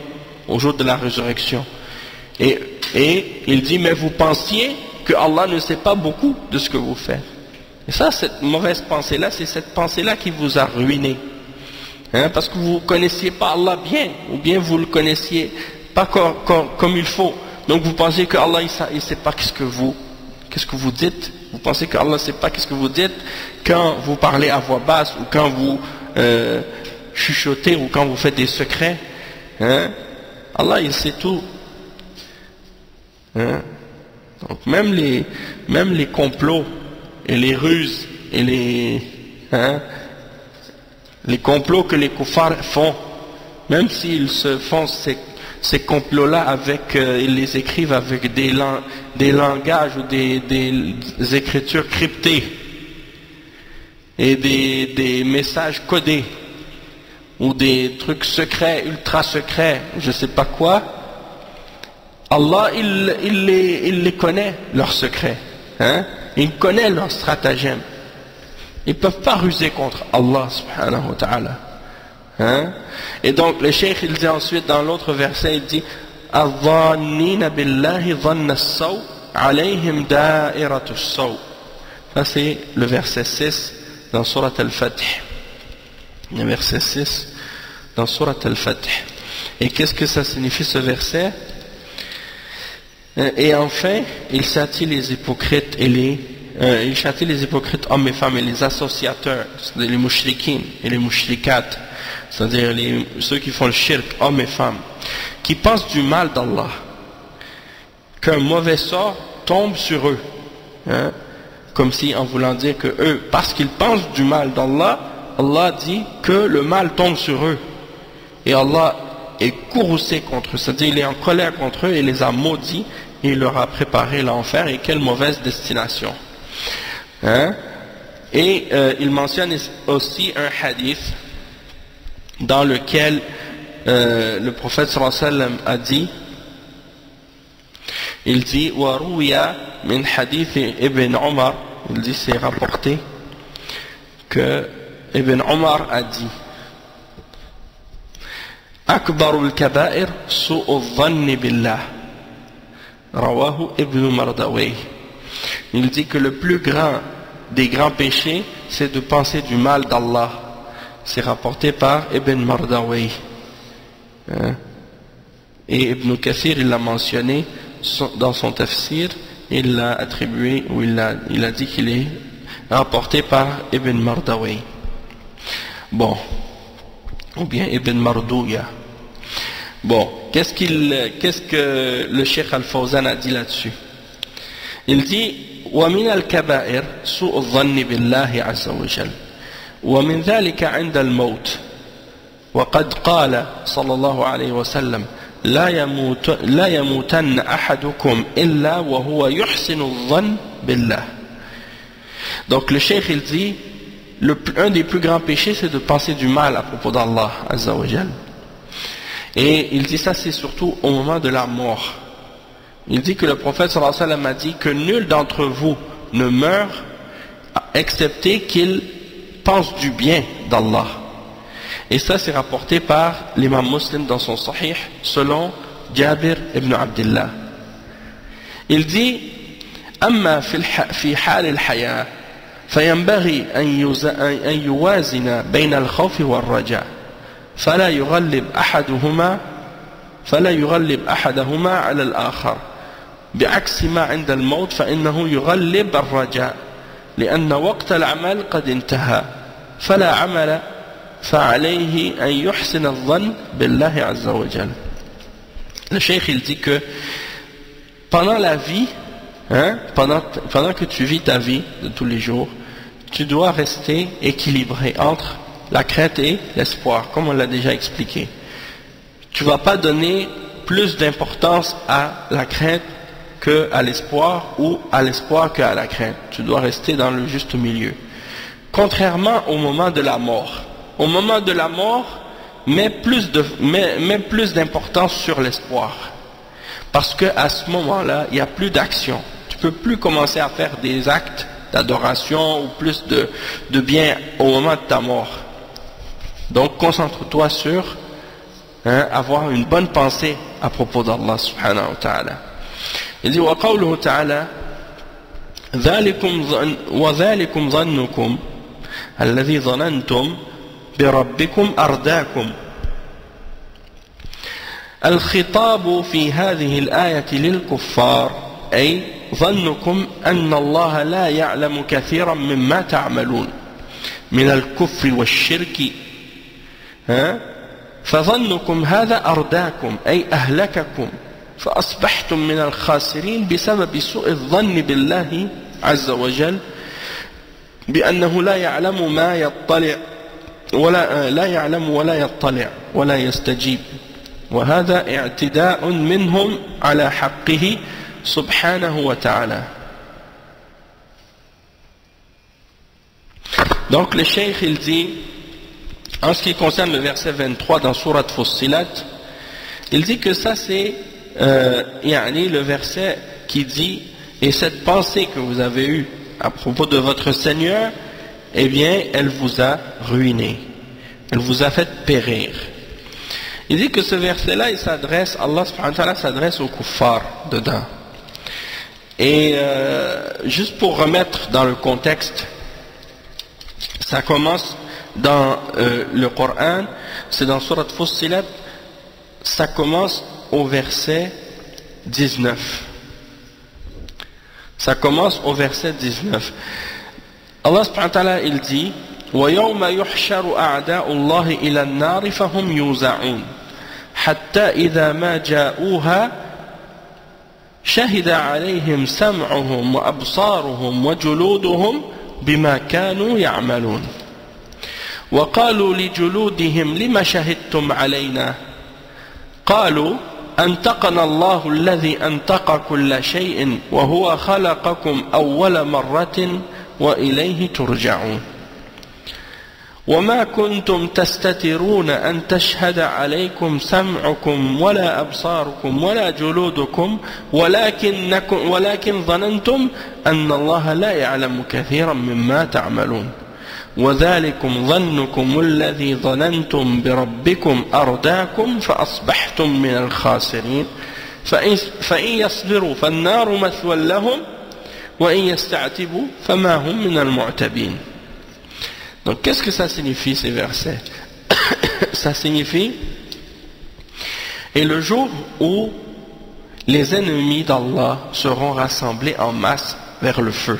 Speaker 1: au jour de la résurrection. Et il dit mais vous pensiez que Allah ne sait pas beaucoup de ce que vous faites. Et ça, cette mauvaise pensée là, c'est cette pensée là qui vous a ruiné, parce que vous ne connaissiez pas Allah bien, ou bien vous le connaissiez pas comme il faut. Donc vous pensez que Allah il sait pas qu'est-ce que vous dites? Vous pensez que Allah ne sait pas qu'est-ce que vous dites quand vous parlez à voix basse ou quand vous chuchotez ou quand vous faites des secrets? Hein? Allah il sait tout. Hein? Donc même les complots et les ruses et les complots que les kuffars font, même s'ils se font ces complots-là avec, ils les écrivent avec des langages ou des écritures cryptées et des messages codés ou des trucs secrets, ultra secrets, je sais pas quoi. Allah, il les connaît, leurs secrets. Hein? Il connaît leurs stratagèmes. Ils ne peuvent pas ruser contre Allah subhanahu wa ta'ala. Hein? Et donc le cheikh il dit ensuite dans l'autre verset, il dit Adh-dhannina billahi dhanna as-saw alayhim da'iratu as-saw. Ça c'est le verset 6 dans Surat Al-Fath. Le verset 6 dans Surat Al-Fath. Et qu'est-ce que ça signifie ce verset? Et enfin, il châtie les hypocrites il châtie les hypocrites hommes et femmes et les associateurs, les mushrikines et les mushrikat, c'est-à-dire ceux qui font le shirk, hommes et femmes, qui pensent du mal d'Allah, qu'un mauvais sort tombe sur eux, hein? Comme si en voulant dire que eux, parce qu'ils pensent du mal d'Allah, Allah dit que le mal tombe sur eux, et Allah est courroucé contre eux, c'est-à-dire il est en colère contre eux et les a maudits et il leur a préparé l'enfer, et quelle mauvaise destination. Hein? Et il mentionne aussi un hadith dans lequel le prophète sallallahu alayhi wa sallam a dit, il dit wa ruya min hadith Ibn Omar, il dit c'est rapporté que Ibn Omar a dit Akbarul kaba'ir su'u dhanni billah, rawahu Ibn Mardawayh. Il dit que le plus grand des grands péchés, c'est de penser du mal d'Allah. C'est rapporté par Ibn Mardawayh. Et Ibn Kathir, il l'a mentionné dans son tafsir, il l'a attribué, ou il a dit qu'il est rapporté par Ibn Mardawayh. Bon. Ou bien Ibn Mardouya. Bon. Qu'est-ce que le Cheikh Al-Fawzan a dit là-dessus? Il dit ومن الكبائر سوء الظن بالله عز وجل ومن ذلك عند الموت وقد قال صلى الله عليه وسلم لا يموتن أحدكم إلا وهو يحسن الظن بالله. Donc le cheikh il dit un des plus grands péchés c'est de penser du mal à propos d'Allah Azza wa Jal. Et il dit ça c'est surtout au moment de la mort. Il dit que le prophète sallallahu alayhi wa sallam a dit que nul d'entre vous ne meurt excepté qu'il pense du bien d'Allah. Et ça c'est rapporté par l'imam Muslim dans son Sahih selon Jabir ibn Abdullah. Il dit أما في حال الحياة فينبغي أن يوازن بين الخوف والرجاء فلا يغلب أحدهما على الآخر بعكس ما عند الموت فإنه يغلب الرجاء لأن وقت العمل قد انتهى فلا عمل فعليه أن يحسن الظن بالله عز وجل. Le cheikh il dit que pendant la vie, pendant que tu vis ta vie de tous les jours, tu dois rester équilibré entre la crainte et l'espoir, comme on l'a déjà expliqué. Tu ne vas pas donner plus d'importance à la crainte qu'à l'espoir ou à l'espoir qu'à la crainte. Tu dois rester dans le juste milieu. Contrairement au moment de la mort. Au moment de la mort, mets plus d'importance sur l'espoir. Parce qu'à ce moment-là, il n'y a plus d'action. Tu ne peux plus commencer à faire des actes d'adoration ou plus de bien au moment de ta mort. Donc concentre-toi sur avoir une bonne pensée à propos d'Allah subhanahu wa ta'ala. Il dit وقوله تعالى وذلكم ظنكم الذي ظننتم بربكم أرداكم. الخطاب في هذه الآية للكفار أي ظنكم أن الله لا يعلم كثيرا مما تعملون من الكفر والشرك فظنكم هذا أرداكم أي أهلككم فأصبحتم من الخاسرين بسبب سوء الظن بالله عز وجل بأنه لا يعلم ما يطلع لا يعلم ولا يطلع ولا يستجيب وهذا اعتداء منهم على حقه سبحانه وتعالى. Donc le cheikh il dit en ce qui concerne le verset 23 dans Surat Fussilat, il dit que ça c'est le verset qui dit et cette pensée que vous avez eue à propos de votre Seigneur, eh bien elle vous a ruiné, elle vous a fait périr. Il dit que ce verset là il s'adresse, Allah subhanahu wa ta'ala s'adresse aux kuffars dedans. Et juste pour remettre dans le contexte, ça commence dans le Coran, c'est dans Surat Fussilat, ça commence au verset 19. Ça commence au verset 19. Allah subhanahu wa ta'ala il dit وَيَوْمَ يُحْشَرُ أَعْدَاءُ اللَّهِ إِلَى النَّارِ فَهُمْ يُوزَعُونَ حَتَّى إِذَا مَا جَاءُوهَا شهد عليهم سمعهم وأبصارهم وجلودهم بما كانوا يعملون وقالوا لجلودهم لما شهدتم علينا قالوا أنطقنا الله الذي أنطق كل شيء وهو خلقكم أول مرة وإليه ترجعون وما كنتم تستترون أن تشهد عليكم سمعكم ولا أبصاركم ولا جلودكم ولكن ظننتم أن الله لا يعلم كثيرا مما تعملون وذلكم ظنكم الذي ظننتم بربكم أرداكم فأصبحتم من الخاسرين فإن يصبروا فالنار مثوى لهم وإن يستعتبوا فما هم من المعتبين. Donc qu'est-ce que ça signifie ces versets? Ça signifie et le jour où les ennemis d'Allah seront rassemblés en masse vers le feu,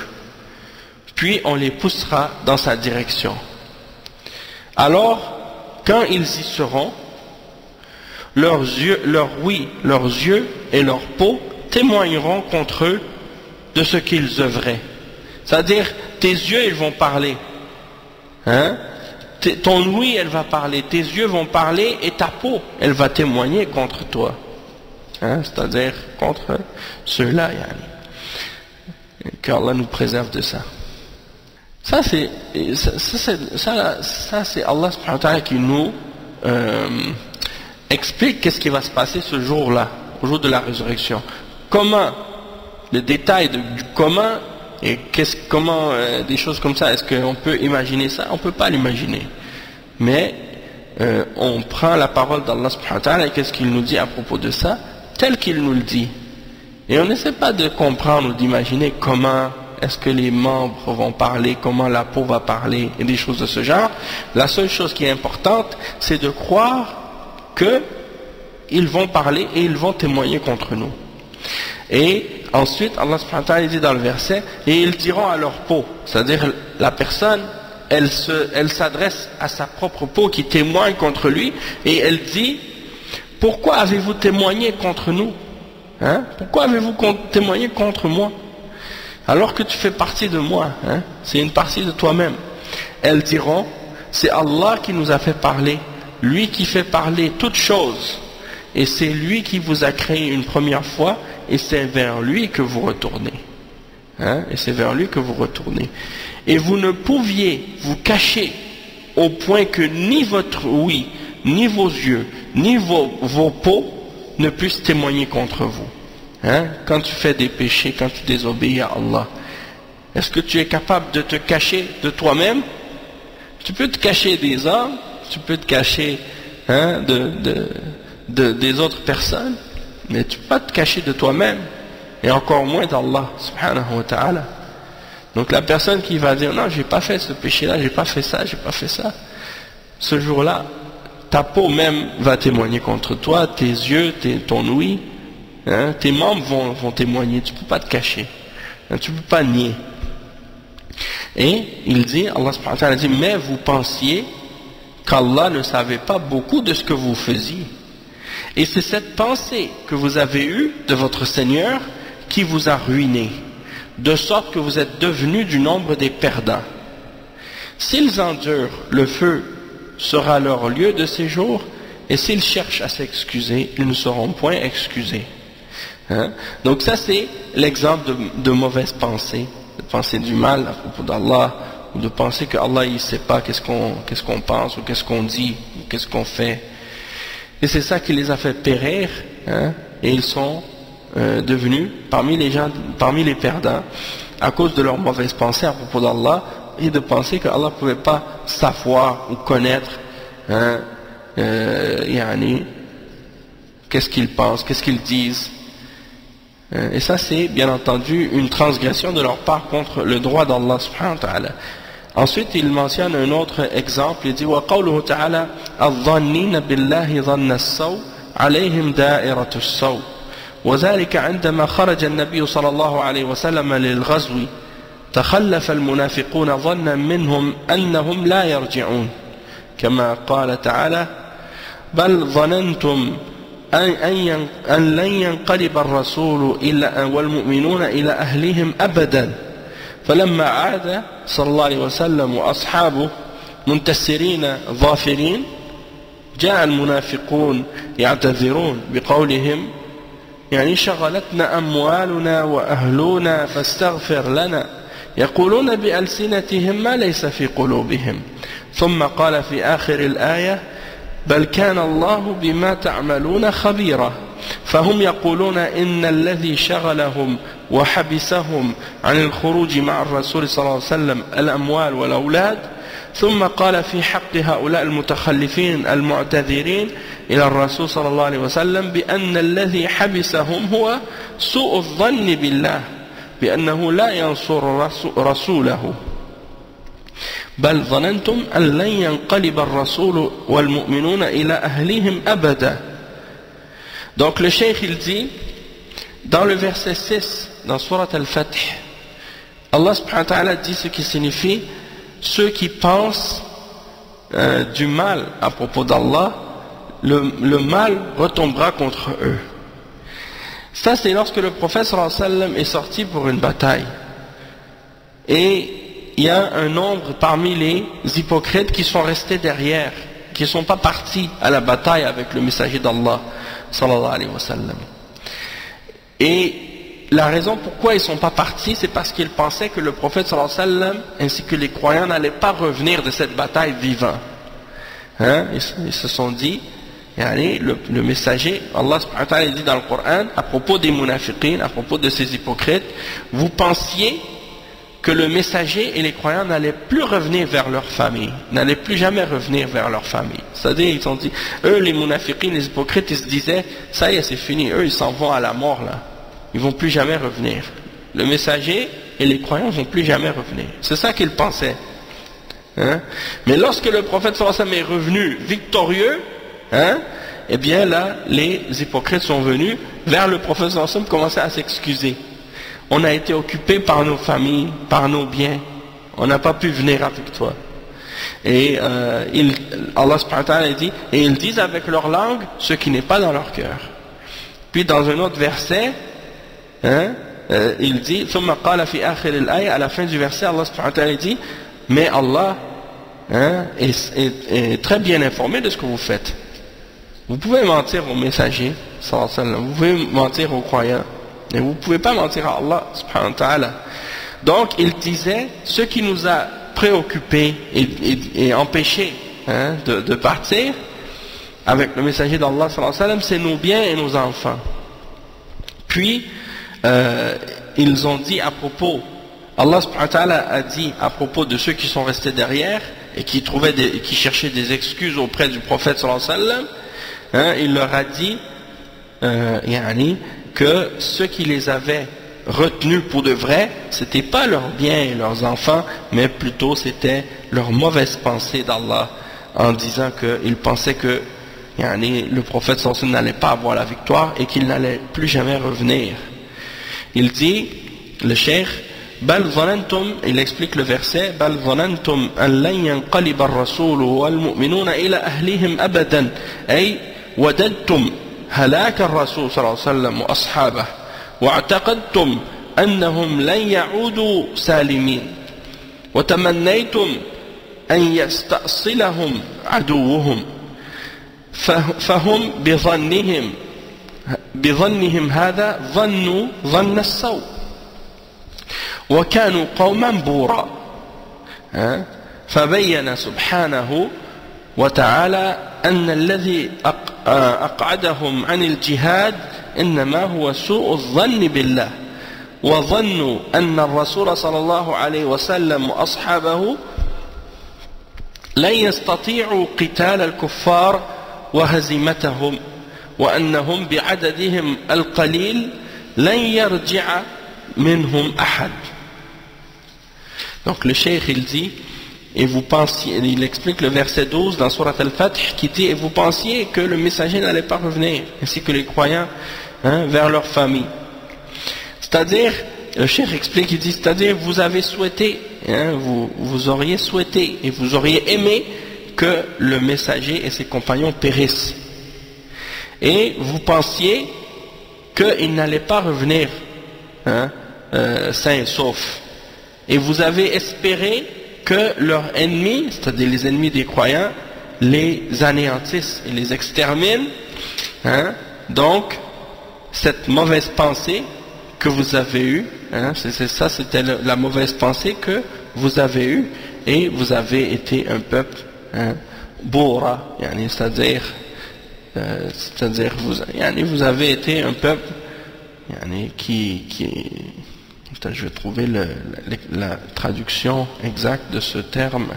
Speaker 1: puis on les poussera dans sa direction. Alors quand ils y seront, leurs yeux et leurs peaux témoigneront contre eux de ce qu'ils œuvraient. C'est-à-dire tes yeux ils vont parler. Ton ouïe elle va parler, tes yeux vont parler et ta peau elle va témoigner contre toi, c'est-à-dire contre ceux-là, qu'Allah nous préserve de ça. Ça c'est Allah subhanahu wa ta'ala qui nous explique qu'est-ce qui va se passer ce jour-là, au jour de la résurrection. Comment, le détail du comment et comment des choses comme ça, est-ce qu'on peut imaginer ça? On ne peut pas l'imaginer. Mais on prend la parole d'Allah subhanahu wa ta'ala et qu'est-ce qu'il nous dit à propos de ça, tel qu'il nous le dit. Et on n'essaie pas de comprendre ou d'imaginer comment est-ce que les membres vont parler, comment la peau va parler et des choses de ce genre. La seule chose qui est importante, c'est de croire qu'ils vont parler et ils vont témoigner contre nous. Et ensuite, Allah subhanahu wa ta'ala dit dans le verset, et ils diront à leur peau, c'est-à-dire la personne, elle s'adresse à sa propre peau qui témoigne contre lui, et elle dit, pourquoi avez-vous témoigné contre nous? Pourquoi avez-vous témoigné contre moi? Alors que tu fais partie de moi, c'est une partie de toi-même. Elles diront, c'est Allah qui nous a fait parler, lui qui fait parler toutes choses, et c'est lui qui vous a créé une première fois, et c'est vers lui que vous retournez. Et c'est vers lui que vous retournez. Et vous ne pouviez vous cacher au point que ni votre ouïe, ni vos yeux, ni vos peaux ne puissent témoigner contre vous. Quand tu fais des péchés, quand tu désobéis à Allah, est-ce que tu es capable de te cacher de toi-même? Tu peux te cacher des hommes, tu peux te cacher des autres personnes, mais tu ne peux pas te cacher de toi-même, et encore moins d'Allah subhanahu wa ta'ala. Donc la personne qui va dire non, j'ai pas fait ce péché-là, j'ai pas fait ça, ce jour-là, ta peau même va témoigner contre toi, tes yeux, ton ouïe, hein, tes membres vont témoigner, tu ne peux pas te cacher, hein, tu ne peux pas nier. Et il dit, Allah subhanahu wa ta'ala dit, mais vous pensiez qu'Allah ne savait pas beaucoup de ce que vous faisiez. Et c'est cette pensée que vous avez eue de votre Seigneur qui vous a ruiné, de sorte que vous êtes devenus du nombre des perdants. S'ils endurent, le feu sera leur lieu de séjour, et s'ils cherchent à s'excuser, ils ne seront point excusés. Hein? Donc ça c'est l'exemple de mauvaise pensée, de penser du mal à propos d'Allah, ou de penser que Allah il sait pas qu'est-ce qu'on pense, ou qu'est-ce qu'on dit, ou qu'est-ce qu'on fait. Et c'est ça qui les a fait périr, hein? Et ils sont devenus parmi les perdants à cause de leur mauvaise pensée à propos d'Allah, et de penser qu'Allah ne pouvait pas savoir ou connaître, hein, qu'est-ce qu'ils pensent, qu'est-ce qu'ils disent. Et ça c'est bien entendu une transgression de leur part contre le droit d'Allah subhanahu wa ta'ala. Ensuite il mentionne un autre exemple, il dit وَقَوْلُهُ تَعَالَى الظَّنِّينَ بِاللَّهِ ظَنَّ السَّوْءِ عَلَيْهِمْ دَائِرَةُ السَّوْءِ وذلك عندما خرج النبي صلى الله عليه وسلم للغزو تخلف المنافقون ظنا منهم أنهم لا يرجعون كما قال تعالى بل ظننتم أن لن ينقلب الرسول والمؤمنون إلى أهلهم أبدا فلما عاد صلى الله عليه وسلم وأصحابه منتصرين ظافرين جاء المنافقون يعتذرون بقولهم يعني شغلتنا أموالنا وأهلنا فاستغفر لنا يقولون بألسنتهم ما ليس في قلوبهم ثم قال في آخر الآية بل كان الله بما تعملون خبيرا فهم يقولون إن الذي شغلهم وحبسهم عن الخروج مع الرسول صلى الله عليه وسلم الأموال والأولاد ثم قال في حق هؤلاء المتخلفين المعتذرين إلى الرسول صلى الله عليه وسلم بأن الذي حبسهم هو سوء الظن بالله بأنه لا ينصر رسوله بل ظننتم أن لن ينقلب الرسول والمؤمنون إلى أهلهم أبدا. Donc le cheikh il dit dans le verset 6 dans Surat Al-Fath, Allah subhanahu wa ta'ala dit ce qui signifie ceux qui pensent du mal à propos d'Allah, le mal retombera contre eux. Ça c'est lorsque le prophète sallallahu alayhi wa sallam est sorti pour une bataille. Et il y a un nombre parmi les hypocrites qui sont restés derrière, qui ne sont pas partis à la bataille avec le messager d'Allah sallallahu alayhi wa sallam. Et la raison pourquoi ils ne sont pas partis, c'est parce qu'ils pensaient que le prophète sallallahu alayhi wa sallam ainsi que les croyants n'allaient pas revenir de cette bataille vivants. Hein? Ils se sont dit, le messager, Allah subhanahu wa ta'ala dit dans le Coran, à propos des munafiqin, à propos de ces hypocrites, vous pensiez que le messager et les croyants n'allaient plus revenir vers leur famille, n'allaient plus jamais revenir vers leur famille. C'est-à-dire, ils ont dit, eux les munafiqin, les hypocrites, ils se disaient, ça y est, c'est fini, eux ils s'en vont à la mort là, ils vont plus jamais revenir. Le messager et les croyants ne vont plus jamais revenir. C'est ça qu'ils pensaient. Hein? Mais lorsque le prophète sallallahu alayhi wa sallam est revenu victorieux, hein, eh bien là, les hypocrites sont venus vers le prophète sallallahu alayhi wa sallam, commencer à s'excuser. On a été occupés par nos familles, par nos biens, on n'a pas pu venir avec toi. Et Allah subhanahu wa ta'ala dit, et ils disent avec leur langue ce qui n'est pas dans leur cœur. Puis dans un autre verset, hein, il dit, ثم قال في آخر الآية, à la fin du verset, Allah subhanahu wa ta'ala dit, mais Allah, hein, est très bien informé de ce que vous faites. Vous pouvez mentir aux messagers, sallallahu alayhi wa sallam, vous pouvez mentir aux croyants, mais vous ne pouvez pas mentir à Allah subhanahu wa ta'ala. Donc il disait, ce qui nous a préoccupés et empêchés, hein, de partir avec le messager d'Allah sallallahu alayhi wa sallam, c'est nos biens et nos enfants. Puis ils ont dit à propos, Allah subhanahu wa ta'ala a dit à propos de ceux qui sont restés derrière et qui cherchaient des excuses auprès du prophète sallallahu alayhi wa sallam, hein, il leur a dit que ceux qui les avaient retenus pour de vrai, c'était pas leurs biens et leurs enfants, mais plutôt c'était leur mauvaise pensée d'Allah en disant qu'il pensait que le prophète sallallahu alayhi wa sallam n'allait pas avoir la victoire et qu'il n'allait plus jamais revenir. Il dit, le cheikh, بل ظننتم, il explique le verset, بل ظننتم أن لن ينقلب الرسول والمؤمنون إلى أهلهم أبدا, أي وددتم هلاك الرسول صلى الله عليه وسلم وأصحابه واعتقدتم أنهم لن يعودوا سالمين وتمنيتم أن يستأصلهم عدوهم فهم بظنهم هذا ظنوا ظن السوء وكانوا قوما بورا. فبين سبحانه وتعالى أن الذي أقعدهم عن الجهاد إنما هو سوء الظن بالله وظنوا أن الرسول صلى الله عليه وسلم وأصحابه لن يستطيعوا قتال الكفار وهزيمتهم وأنهم بعددهم القليل لن يرجع منهم أحد. Donc le cheikh il dit, et vous pensiez, il explique le verset 12 dans Surat Al-Fath qui dit, et vous pensiez que le messager n'allait pas revenir, ainsi que les croyants vers leur famille. C'est-à-dire, le cheikh explique, il dit, c'est-à-dire vous avez souhaité, vous auriez souhaité et vous auriez aimé que le messager et ses compagnons périssent. Et vous pensiez qu'ils n'allaient pas revenir sains et saufs. Et vous avez espéré que leurs ennemis, c'est-à-dire les ennemis des croyants, les anéantissent et les exterminent. Donc, cette mauvaise pensée que vous avez eue, c'était la mauvaise pensée que vous avez eue, et vous avez été un peuple bourra, c'est-à-dire vous avez été un peuple qui je vais trouver la traduction exacte de ce terme.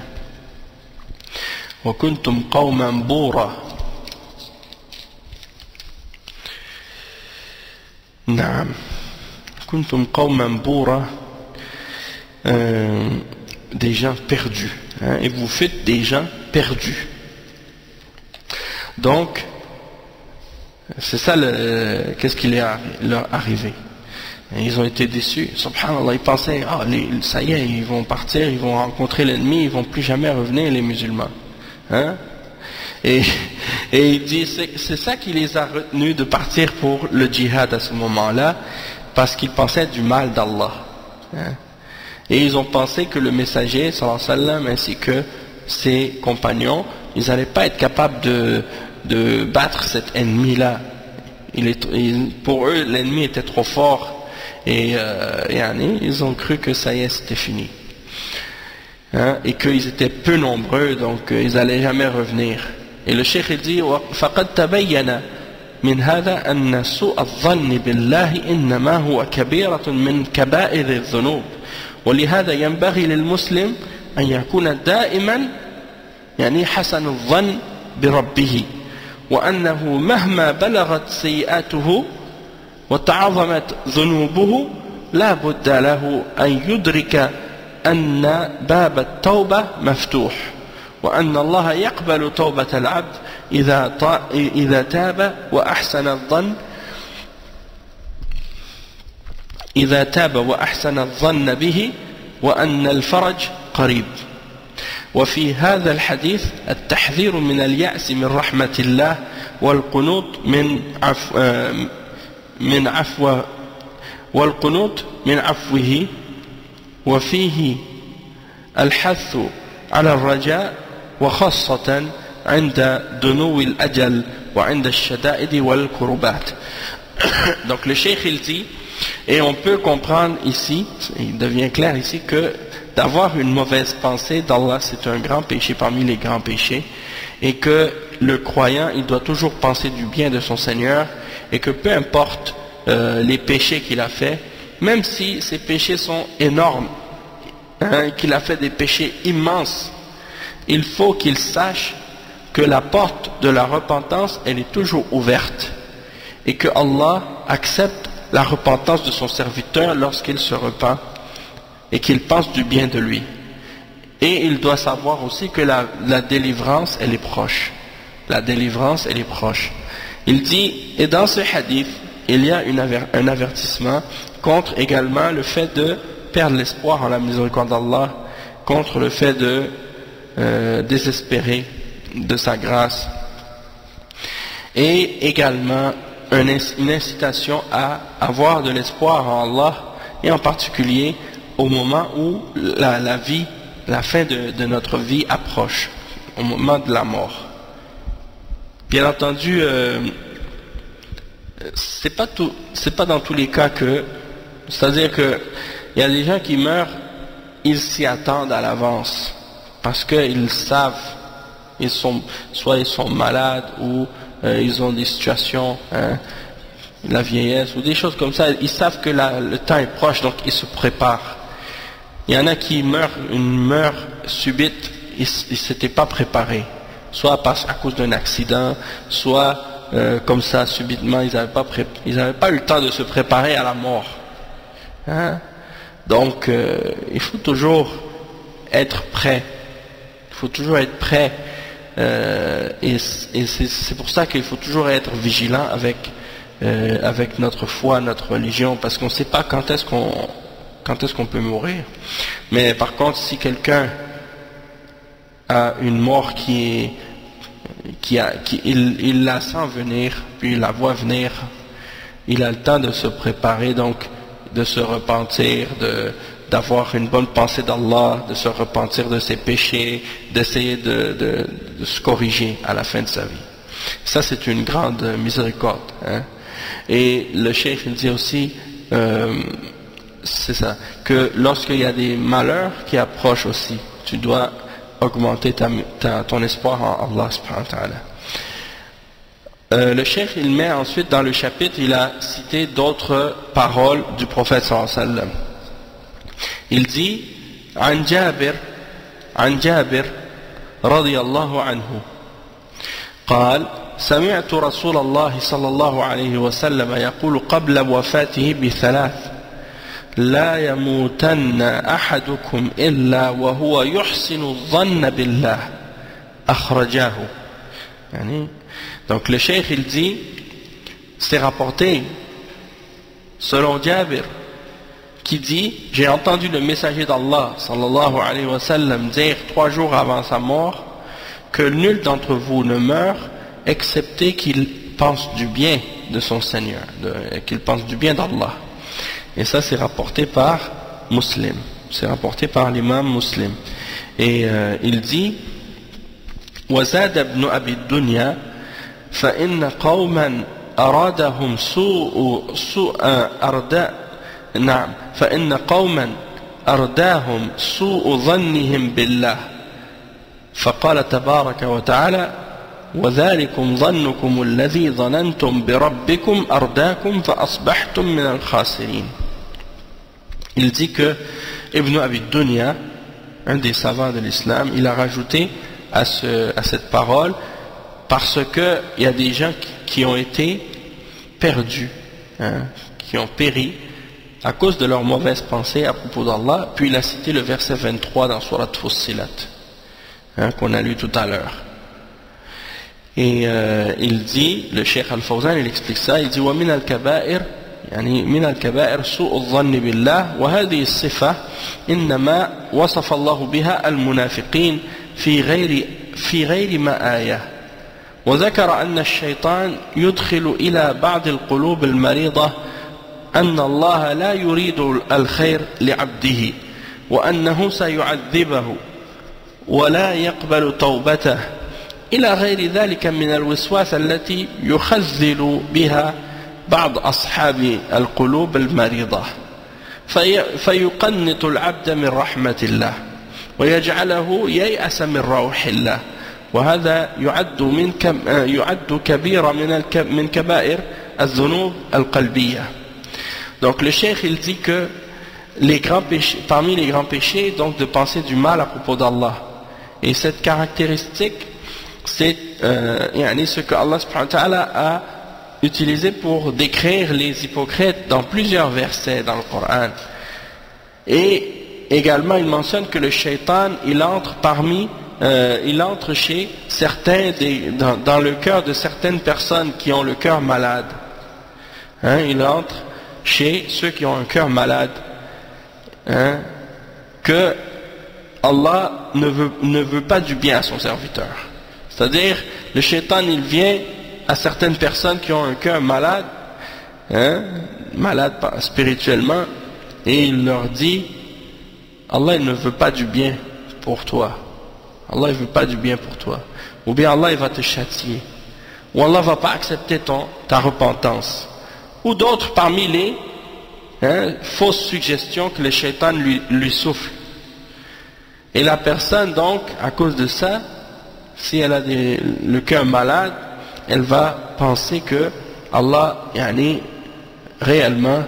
Speaker 1: وَكُنْتُمْ قَوْمًا بُورًا. نعم. كُنْتُمْ قَوْمًا بُورًا, des gens perdus. Et vous faites des gens perdus. Donc, c'est ça qu'est-ce qui leur arrivé. Ils ont été déçus. Subhanallah, ils pensaient, ça y est, ils vont partir, ils vont rencontrer l'ennemi, ils vont plus jamais revenir, les musulmans. Et il dit, c'est ça qui les a retenus de partir pour le djihad à ce moment-là, parce qu'ils pensaient du mal d'Allah. Et ils ont pensé que le messager, sallallahu alayhi wa sallam, ainsi que ses compagnons, ils n'allaient pas être capables de battre cet ennemi-là. Pour eux, l'ennemi était trop fort. Et ils ont cru que ça y est, c'était fini. Et qu'ils étaient peu nombreux, donc ils n'allaient jamais revenir. Et le cheikh il dit, فَقَدْ تَبَيَّنَ مِنْ هَذَا أَنَّ سُوءَ الظَّنِّ بِاللَّهِ إِنَّمَا هُوَ كَبِيرَةٌ مِنْ كَبَائِرِ الذُّنُوبِ ولهذا ينبغي للمسلم أن يكون دائما حسن الظن بربه وأنه مهما بلغت سيئاته وتعظمت ذنوبه لا بد له أن يدرك أن باب التوبة مفتوح وأن الله يقبل توبة العبد إذا تاب وأحسن الظن به وأن الفرج قريب. وفي هذا الحديث التحذير من اليأس من رحمة الله والقنوط من عفوه وفيه الحث على الرجاء وخاصة عند دنو الأجل وعند الشدائد والكربات. Donc le cheikh il dit, et on peut comprendre ici, il devient clair ici que d'avoir une mauvaise pensée d'Allah c'est un grand péché parmi les grands péchés, et que le croyant il doit toujours penser du bien de son Seigneur, et que peu importe les péchés qu'il a fait, même si ces péchés sont énormes, qu'il a fait des péchés immenses, il faut qu'il sache que la porte de la repentance elle est toujours ouverte, et que Allah accepte la repentance de son serviteur lorsqu'il se repent et qu'il pense du bien de lui. Et il doit savoir aussi que la délivrance, elle est proche. La délivrance, elle est proche. Il dit, et dans ce hadith, il y a un avertissement contre également le fait de perdre l'espoir en la miséricorde d'Allah, contre le fait de désespérer de sa grâce, et également une incitation à avoir de l'espoir en Allah, et en particulier au moment où la fin de notre vie approche, au moment de la mort. Bien entendu, c'est pas dans tous les cas que, c'est-à-dire que il y a des gens qui meurent, ils s'y attendent à l'avance parce qu'ils savent, soit ils sont malades ou ils ont des situations, la vieillesse ou des choses comme ça, ils savent que le temps est proche, donc ils se préparent. Il y en a qui meurent une mort subite, ils ne s'étaient pas préparés, soit à cause d'un accident, soit comme ça subitement, ils n'avaient pas eu le temps de se préparer à la mort. Donc il faut toujours être prêt. Il faut toujours être prêt. Et c'est pour ça qu'il faut toujours être vigilant avec notre foi, notre religion, parce qu'on ne sait pas quand est-ce qu'on peut mourir. Mais par contre, si quelqu'un a une mort il la sent venir, puis il la voit venir, il a le temps de se préparer, donc de se repentir, d'avoir une bonne pensée d'Allah, de se repentir de ses péchés, d'essayer de se corriger à la fin de sa vie. Ça, c'est une grande miséricorde. Et le cheikh, il dit aussi, c'est ça, que lorsqu'il y a des malheurs qui approchent aussi, tu dois augmenter ton espoir en Allah subhanahu wa ta'ala. Le cheikh, il met ensuite dans le chapitre, il a cité d'autres paroles du prophète sallallahu alayhi wa sallam. Il dit, عن جابر رضي الله عنه قال سمعت رسول الله صلى الله عليه وسلم يقول قبل وفاته بثلاث لا يموتن أحدكم إلا وهو يحسن الظن بالله أخرجاه. Donc le cheikh il dit, c'est rapporté selon Jabir qui dit, j'ai entendu le messager d'Allah sallallahu alayhi wa sallam dire 3 jours avant sa mort que nul d'entre vous ne meurt excepté qu'il pense du bien de son Seigneur, qu'il pense du bien d'Allah. Et ça c'est rapporté par Muslim, c'est rapporté par l'imam Muslim. Et il dit وزاد ابن أبي الدنيا فإن قوما أرادهم سوء أرداء نعم فإن قوما أرداهم سوء ظنهم بالله فقال تبارك وتعالى وذلكم ظنكم الذي ظننتم بربكم أرداكم فأصبحتم من الخاسرين. Il dit que Ibn Abi Dunya, un des savants de l'islam, il a rajouté à cette parole parce que il y a des gens qui ont été perdus, qui ont péri à cause de leurs mauvaises pensées à propos d'Allah. Puis il a cité le verset 23 dans Surat Fussilat, qu'on a lu tout à l'heure. Et il dit, le Cheikh Al-Fawzan, il explique ça, il dit وَمِنَ الْكَبَائِرِ يعني من الكبائر سوء الظن بالله وهذه الصفة إنما وصف الله بها المنافقين في غير ما آية. وذكر أن الشيطان يدخل إلى بعض القلوب المريضة أن الله لا يريد الخير لعبده وأنه سيعذبه ولا يقبل توبته إلى غير ذلك من الوسواس التي يخزل بها بعض أصحاب القلوب المريضة فيقنط العبد من رحمة الله ويجعله ييأس من روح الله وهذا يعد كبيرة من كبائر الذنوب القلبية. Donc le cheikh il dit que parmi les grands péchés, donc de penser du mal à propos d'Allah. Et cette caractéristique, c'est ce que Allah subhanahu wa ta'ala a utilisé pour décrire les hypocrites dans plusieurs versets dans le Coran. Et également il mentionne que le shaitan il entre chez certains dans le cœur de certaines personnes qui ont le cœur malade. Hein, il entre chez ceux qui ont un cœur malade. Hein, que Allah ne veut pas du bien à son serviteur. C'est-à-dire, le shaitan il vient à certaines personnes qui ont un cœur malade, hein, malade spirituellement, et il leur dit, Allah il ne veut pas du bien pour toi. Allah il veut pas du bien pour toi. Ou bien Allah il va te châtier. Ou Allah va pas accepter ta repentance. Ou d'autres parmi les fausses suggestions que le shaitan lui souffle. Et la personne donc, à cause de ça, si elle a le cœur malade, elle va penser que Allah, réellement,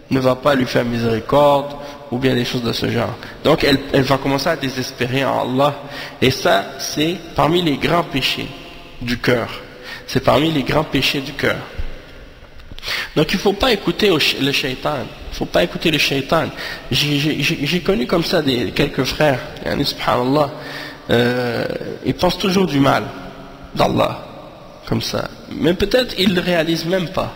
Speaker 1: ne va pas lui faire miséricorde, ou bien des choses de ce genre. Donc elle va commencer à désespérer en Allah. Et ça, c'est parmi les grands péchés du cœur. C'est parmi les grands péchés du cœur. Donc il ne faut pas écouter le shaitan. Il ne faut pas écouter le shaitan. J'ai connu comme ça quelques frères, subhanallah, ils pensent toujours du mal d'Allah, comme ça. Mais peut-être ils ne le réalisent même pas.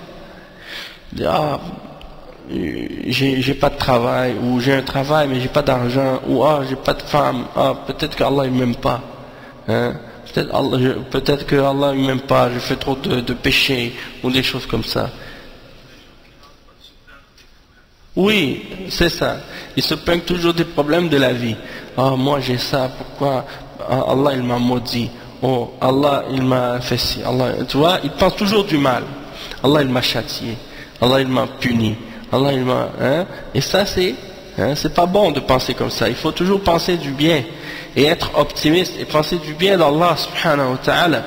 Speaker 1: Ils disent, j'ai pas de travail, ou j'ai un travail mais j'ai pas d'argent, ou j'ai pas de femme, peut-être qu'Allah il m'aime pas. Hein? Peut-être que Allah il m'aime pas, je fais trop de péchés, ou des choses comme ça. Oui, c'est ça. Ils se plaignent toujours des problèmes de la vie. Moi j'ai ça, pourquoi Allah il m'a maudit. Allah il m'a fait ci. Tu vois, ils pensent toujours du mal. Allah il m'a châtié. Allah il m'a puni. Allah il m'a... Et ça c'est pas bon de penser comme ça. Il faut toujours penser du bien et être optimiste et penser du bien d'Allah subhanahu wa ta'ala.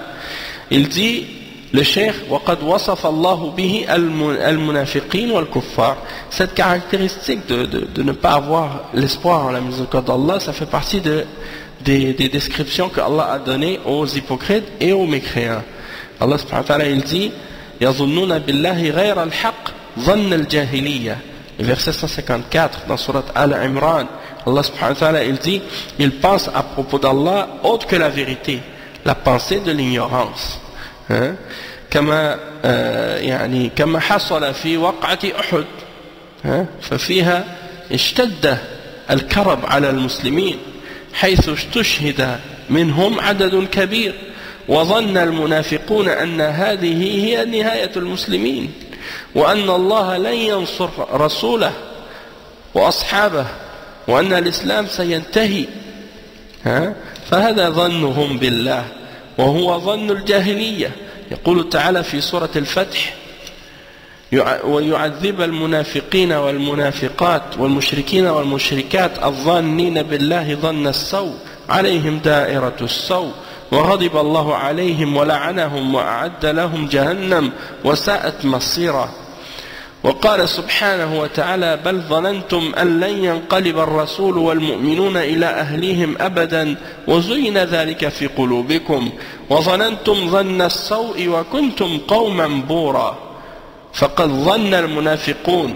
Speaker 1: Il dit, le cheikh, وَقَدْ وَصَفَ اللَّهُ بِهِ الْمُنَافِقِينَ وَالْكُفَّارِ. Cette caractéristique de ne pas avoir l'espoir en la miséricorde d'Allah, ça fait partie des descriptions que Allah a données aux hypocrites et aux mécréants. Allah subhanahu wa ta'ala il dit, يَظُنُّونَ بِاللَّهِ غَيْرَ الْحَقِّ ظَنَّ الْجَاهِلِيَّةِ. Le verset 154 dans Surat Al-Imran, Allah subhanahu wa ta'ala il dit, il pense à propos d'Allah autre que la vérité, la pensée de l'ignorance. كما كما حصل في وقعة أحد ففيها اشتد الكرب على المسلمين حيث استشهد منهم عدد كبير وظن المنافقون أن هذه هي نهاية المسلمين وأن الله لن ينصر رسوله وأصحابه وأن الإسلام سينتهي فهذا ظنهم بالله وهو ظن الجاهلية. يقول تعالى في سورة الفتح ويعذب المنافقين والمنافقات والمشركين والمشركات الظانين بالله ظن السوء عليهم دائرة السوء وغضب الله عليهم ولعنهم وأعد لهم جهنم وساءت مصيرا. وقال سبحانه وتعالى بل ظننتم أن لن ينقلب الرسول والمؤمنون إلى أهليهم أبدا وزين ذلك في قلوبكم وظننتم ظن السوء وكنتم قوما بورا. فقد ظن المنافقون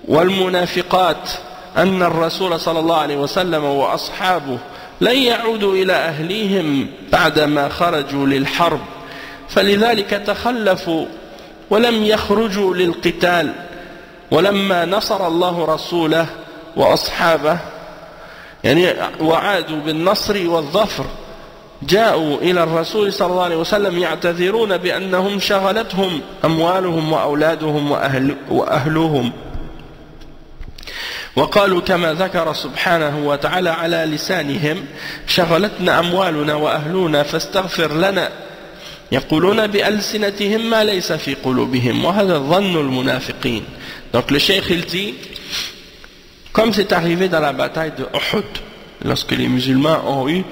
Speaker 1: والمنافقات أن الرسول صلى الله عليه وسلم وأصحابه لن يعودوا إلى أهليهم بعدما خرجوا للحرب فلذلك تخلفوا ولم يخرجوا للقتال ولما نصر الله رسوله وأصحابه وعادوا بالنصر والظفر جاءوا إلى الرسول صلى الله عليه وسلم يعتذرون بأنهم شغلتهم أموالهم وأولادهم وأهلهم وقالوا كما ذكر سبحانه وتعالى على لسانهم شغلتنا أموالنا وأهلنا فاستغفر لنا يقولون بألسنتهم ما ليس في قلوبهم وهذا ظن المنافقين. Donc le cheikh il dit, comme c'est arrivé dans la bataille de Uhud, lorsque les musulmans ont eu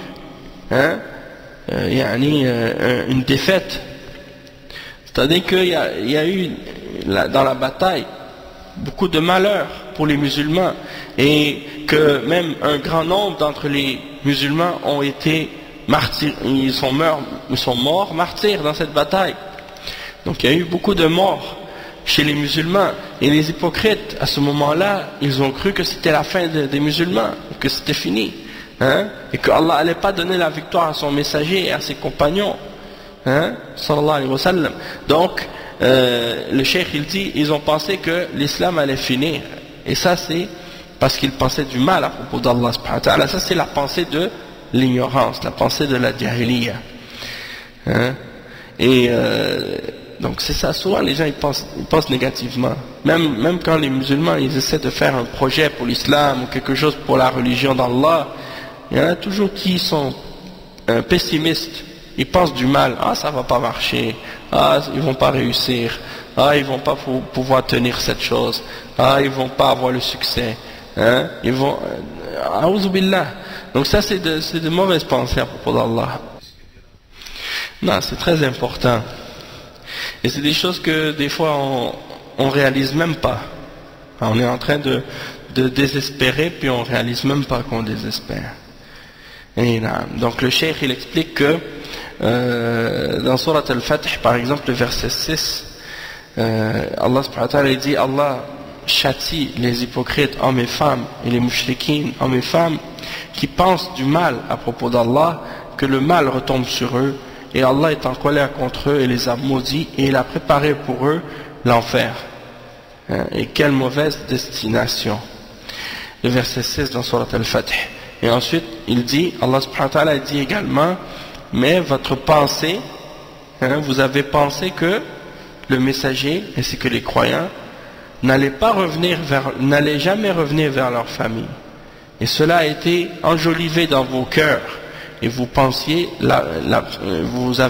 Speaker 1: une défaite, c'est-à-dire qu'il y a eu dans la bataille beaucoup de malheurs pour les musulmans et que même un grand nombre d'entre les musulmans ont été martyrs, ils sont morts martyrs dans cette bataille. Donc il y a eu beaucoup de morts chez les musulmans. Et les hypocrites, à ce moment-là, ils ont cru que c'était la fin des musulmans, que c'était fini. Et que Allah n'allait pas donner la victoire à son messager et à ses compagnons. Sallallahu alayhi wa sallam. Donc, le cheikh il dit, ils ont pensé que l'islam allait finir. Et ça c'est parce qu'ils pensaient du mal à propos d'Allah subhanahu wa ta'ala. Ça c'est la pensée de l'ignorance, la pensée de la jahiliya. Donc c'est ça, souvent les gens ils pensent négativement. Même quand les musulmans ils essaient de faire un projet pour l'islam ou quelque chose pour la religion d'Allah, il y en a toujours qui sont pessimistes. Ils pensent du mal. Ah, ça va pas marcher. Ah, ils vont pas réussir. Ah, ils vont pas pouvoir tenir cette chose. Ah, ils vont pas avoir le succès. Ils vont... A'oudhu billah. Donc ça, c'est de mauvaises pensées à propos d'Allah. Non, c'est très important. Et c'est des choses que des fois on réalise même pas. On est en train de désespérer, puis on réalise même pas qu'on désespère. Et donc le cheikh il explique que dans Surat Al-Fatih par exemple le verset 6, Allah subhanahu wa ta'ala dit, Allah châtie les hypocrites hommes et femmes et les mushrikines hommes et femmes qui pensent du mal à propos d'Allah, que le mal retombe sur eux, et Allah est en colère contre eux et les a maudits, et il a préparé pour eux l'enfer. Et quelle mauvaise destination. Le verset 6 dans Surat Al-Fatih. Et ensuite il dit, Allah subhanahu wa ta'ala dit également, mais votre pensée, vous avez pensé que le messager ainsi que les croyants n'allaient jamais revenir vers leur famille, et cela a été enjolivé dans vos cœurs, et vous pensiez vous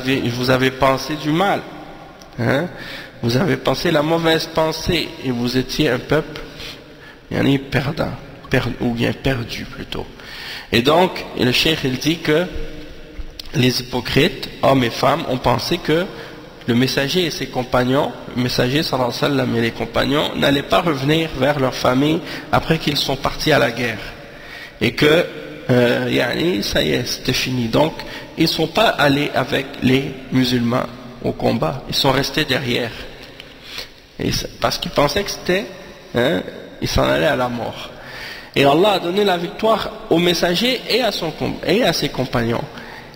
Speaker 1: avez pensé du mal, vous avez pensé la mauvaise pensée, et vous étiez un peuple perdant, ou bien perdu plutôt. Et donc le cheikh il dit que les hypocrites, hommes et femmes, ont pensé que le messager et ses compagnons, le messager sallallahu alayhi wa sallam et les compagnons, n'allaient pas revenir vers leur famille après qu'ils sont partis à la guerre. Et que, ça y est, c'était fini. Donc, ils ne sont pas allés avec les musulmans au combat. Ils sont restés derrière. Et parce qu'ils pensaient que c'était, ils s'en allaient à la mort. Et Allah a donné la victoire au messager et à ses compagnons.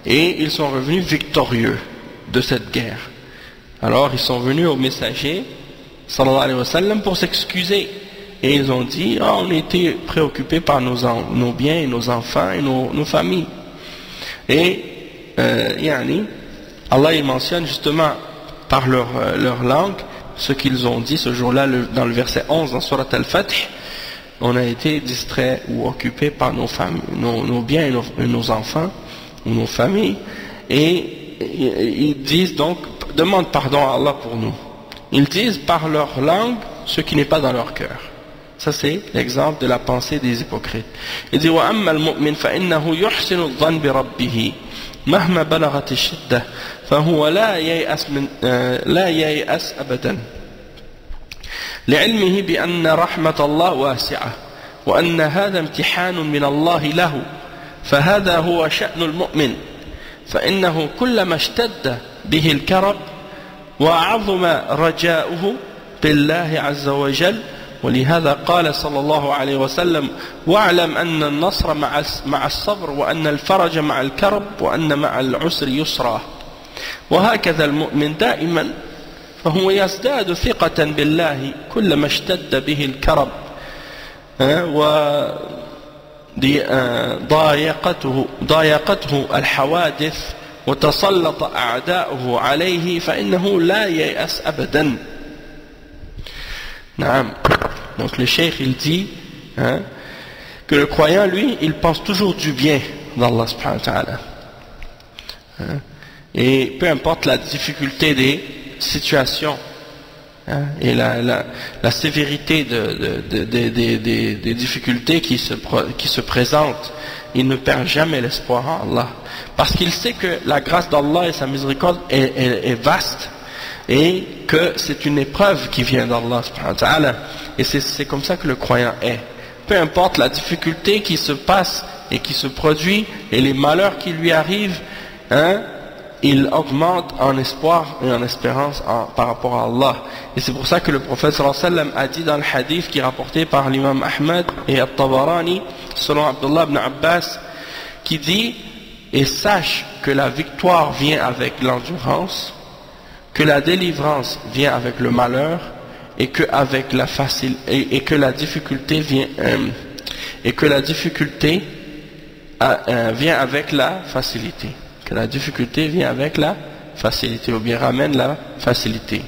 Speaker 1: Et ils sont revenus victorieux de cette guerre. Alors ils sont venus au messager sallallahu alayhi wa sallam pour s'excuser. Et ils ont dit, on était préoccupés par nos biens et nos enfants et nos familles. Et Allah il mentionne justement par leur langue ce qu'ils ont dit ce jour-là dans le verset 11 dans Surat Al-Fatih. On a été distraits ou occupés par nos familles, nos biens et nos enfants ou nos familles, et ils disent donc, demandent pardon à Allah pour nous. Ils disent par leur langue ce qui n'est pas dans leur cœur. Ça c'est l'exemple de la pensée des hypocrites. Il dit وَأَمَّا الْمُؤْمِنْ فَإِنَّهُ يُحْسِنُ الظَّنَّ بِرَبِّهِ مَهْمَا بَلَغَتِ الشِّدَّةِ فَهُوَ لا ييأس أبدا لعلمه بأن رحمة الله واسعة وأن هذا امتحان من الله له، فهذا هو شأن المؤمن، فإنه كلما اشتد به الكرب وعظم رجاؤه بالله عز وجل، ولهذا قال صلى الله عليه وسلم واعلم أن النصر مع الصبر وأن الفرج مع الكرب وأن مع العسر يسرا. وهكذا المؤمن دائما، فهو يزداد ثقة بالله كلما اشتد به الكرب ضايقته الحوادث وتسلط أعداؤه عليه فإنه لا ييأس أبدا. Donc le cheikh il dit que le croyant lui il pense toujours du bien d'Allah subhanahu wa ta'ala, et peu importe la difficulté des situations et la sévérité des difficultés qui se présentent, il ne perd jamais l'espoir en Allah, parce qu'il sait que la grâce d'Allah et sa miséricorde est vaste, et que c'est une épreuve qui vient d'Allah subhanahu wa ta'ala, et c'est comme ça que le croyant est. Peu importe la difficulté qui se passe et qui se produit et les malheurs qui lui arrivent, il augmente en espoir et en espérance par rapport à Allah. Et c'est pour ça que le prophète sallallahu alayhi wa sallam a dit dans le hadith qui est rapporté par l'imam Ahmad et At-Tabarani, selon Abdullah ibn Abbas, qui dit: et sache que la victoire vient avec l'endurance, que la délivrance vient avec le malheur, et que avec la et que la difficulté vient vient avec la facilité. Que la difficulté vient avec la facilité, ou bien ramène la facilité.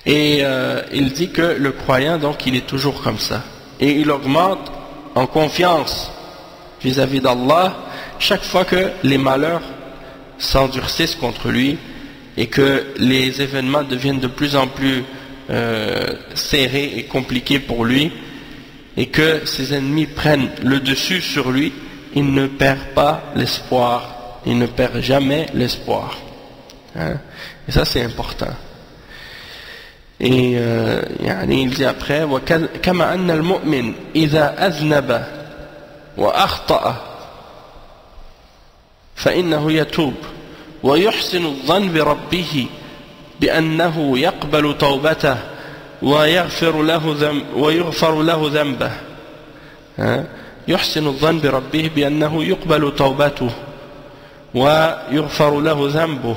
Speaker 1: Et il dit que le croyant, donc, il est toujours comme ça. Et il augmente en confiance vis-à-vis d'Allah chaque fois que les malheurs s'endurcissent contre lui et que les événements deviennent de plus en plus serrés et compliqués pour lui, et que ses ennemis prennent le dessus sur lui, il ne perd pas l'espoir, il ne perd jamais l'espoir. Hein? Et ça c'est important. Et il dit après: كما أن المؤمن إذا أذنب وأخطأ فإنه يتوب ويحسن الظن بربه بأنه يقبل توبته ويغفر له ذنبه. يحسن الظن بربه بأنه يقبل توبته ويغفر له ذنبه.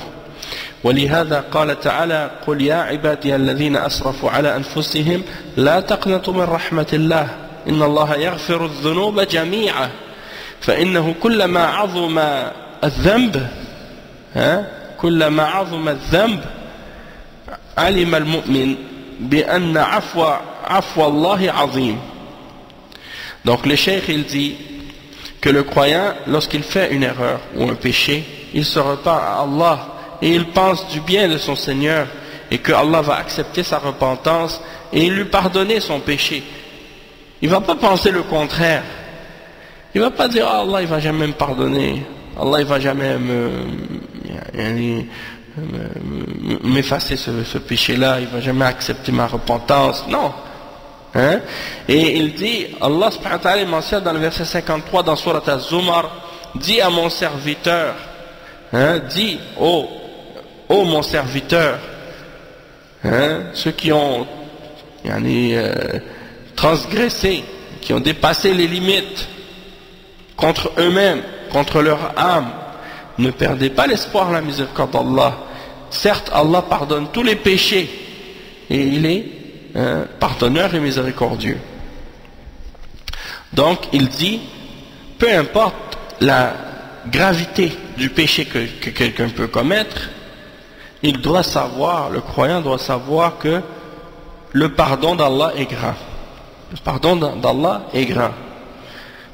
Speaker 1: ولهذا قال تعالى: قل يا عبادي الذين أسرفوا على أنفسهم لا تقنطوا من رحمة الله إن الله يغفر الذنوب جميعا فإنه كلما عظم الذنب علم المؤمن بأن عفو الله عظيم. Donc le cheikh il dit que le croyant, lorsqu'il fait une erreur ou un péché, il se repent à Allah et il pense du bien de son Seigneur et que Allah va accepter sa repentance et lui pardonner son péché. Il ne va pas penser le contraire. Il ne va pas dire: oh, Allah il va jamais me pardonner, Allah il va jamais m'effacer ce péché-là, il va jamais accepter ma repentance. Non. Hein? Et il dit, Allah subhanahu wa ta'ala mentionne dans le verset 53 dans Surat Az-Zumar: dis à mon serviteur, dis ô mon serviteur, ceux qui ont transgressé, qui ont dépassé les limites contre eux-mêmes, contre leur âme, ne perdez pas l'espoir, la miséricorde d'Allah. Certes, Allah pardonne tous les péchés et il est pardonneur et miséricordieux. Donc il dit, peu importe la gravité du péché que quelqu'un peut commettre, il doit savoir, le croyant doit savoir que le pardon d'Allah est grand. Le pardon d'Allah est grand.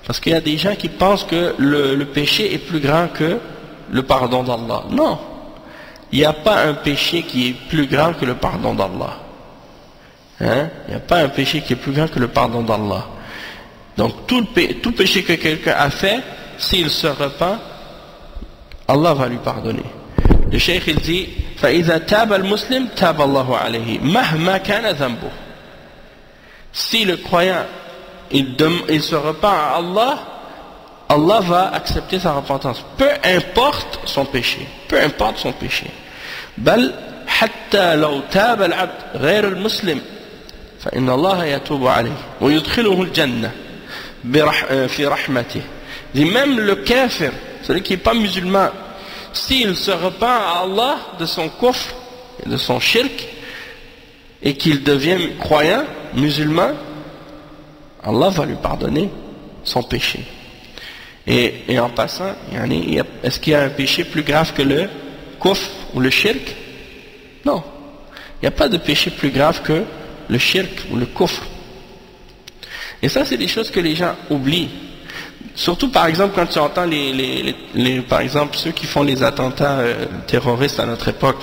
Speaker 1: Parce qu'il y a des gens qui pensent que le péché est plus grand que le pardon d'Allah. Non, il n'y a pas un péché qui est plus grand que le pardon d'Allah. Il n'y a pas un péché qui est plus grand que le pardon d'Allah. Donc tout péché que quelqu'un a fait, s'il se repent, Allah va lui pardonner. Le cheikh il dit: فَإِذَا تَابَ الْمُسْلِمْ تَابَ اللَّهُ عَلَيْهِ مَهْمَا كَانَ ذَنْبُهُ. Si le croyant il se repent à Allah, Allah va accepter sa repentance, peu importe son péché, peu importe son péché. بل حتى لو تاب العبد غير المسلم فإن الله يتوب عليه ويدخله الجنة في رحمته. Même le kafir, celui qui n'est pas musulman, s'il se repent à Allah de son kufr et de son shirk et qu'il devient croyant, musulman, Allah va lui pardonner son péché. Et en passant, est-ce qu'il y a un péché plus grave que le kufr ou le shirk? Non. Il n'y a pas de péché plus grave que le shirk ou le kufr. Et ça, c'est des choses que les gens oublient. Surtout, par exemple, quand tu entends par exemple, ceux qui font les attentats terroristes à notre époque,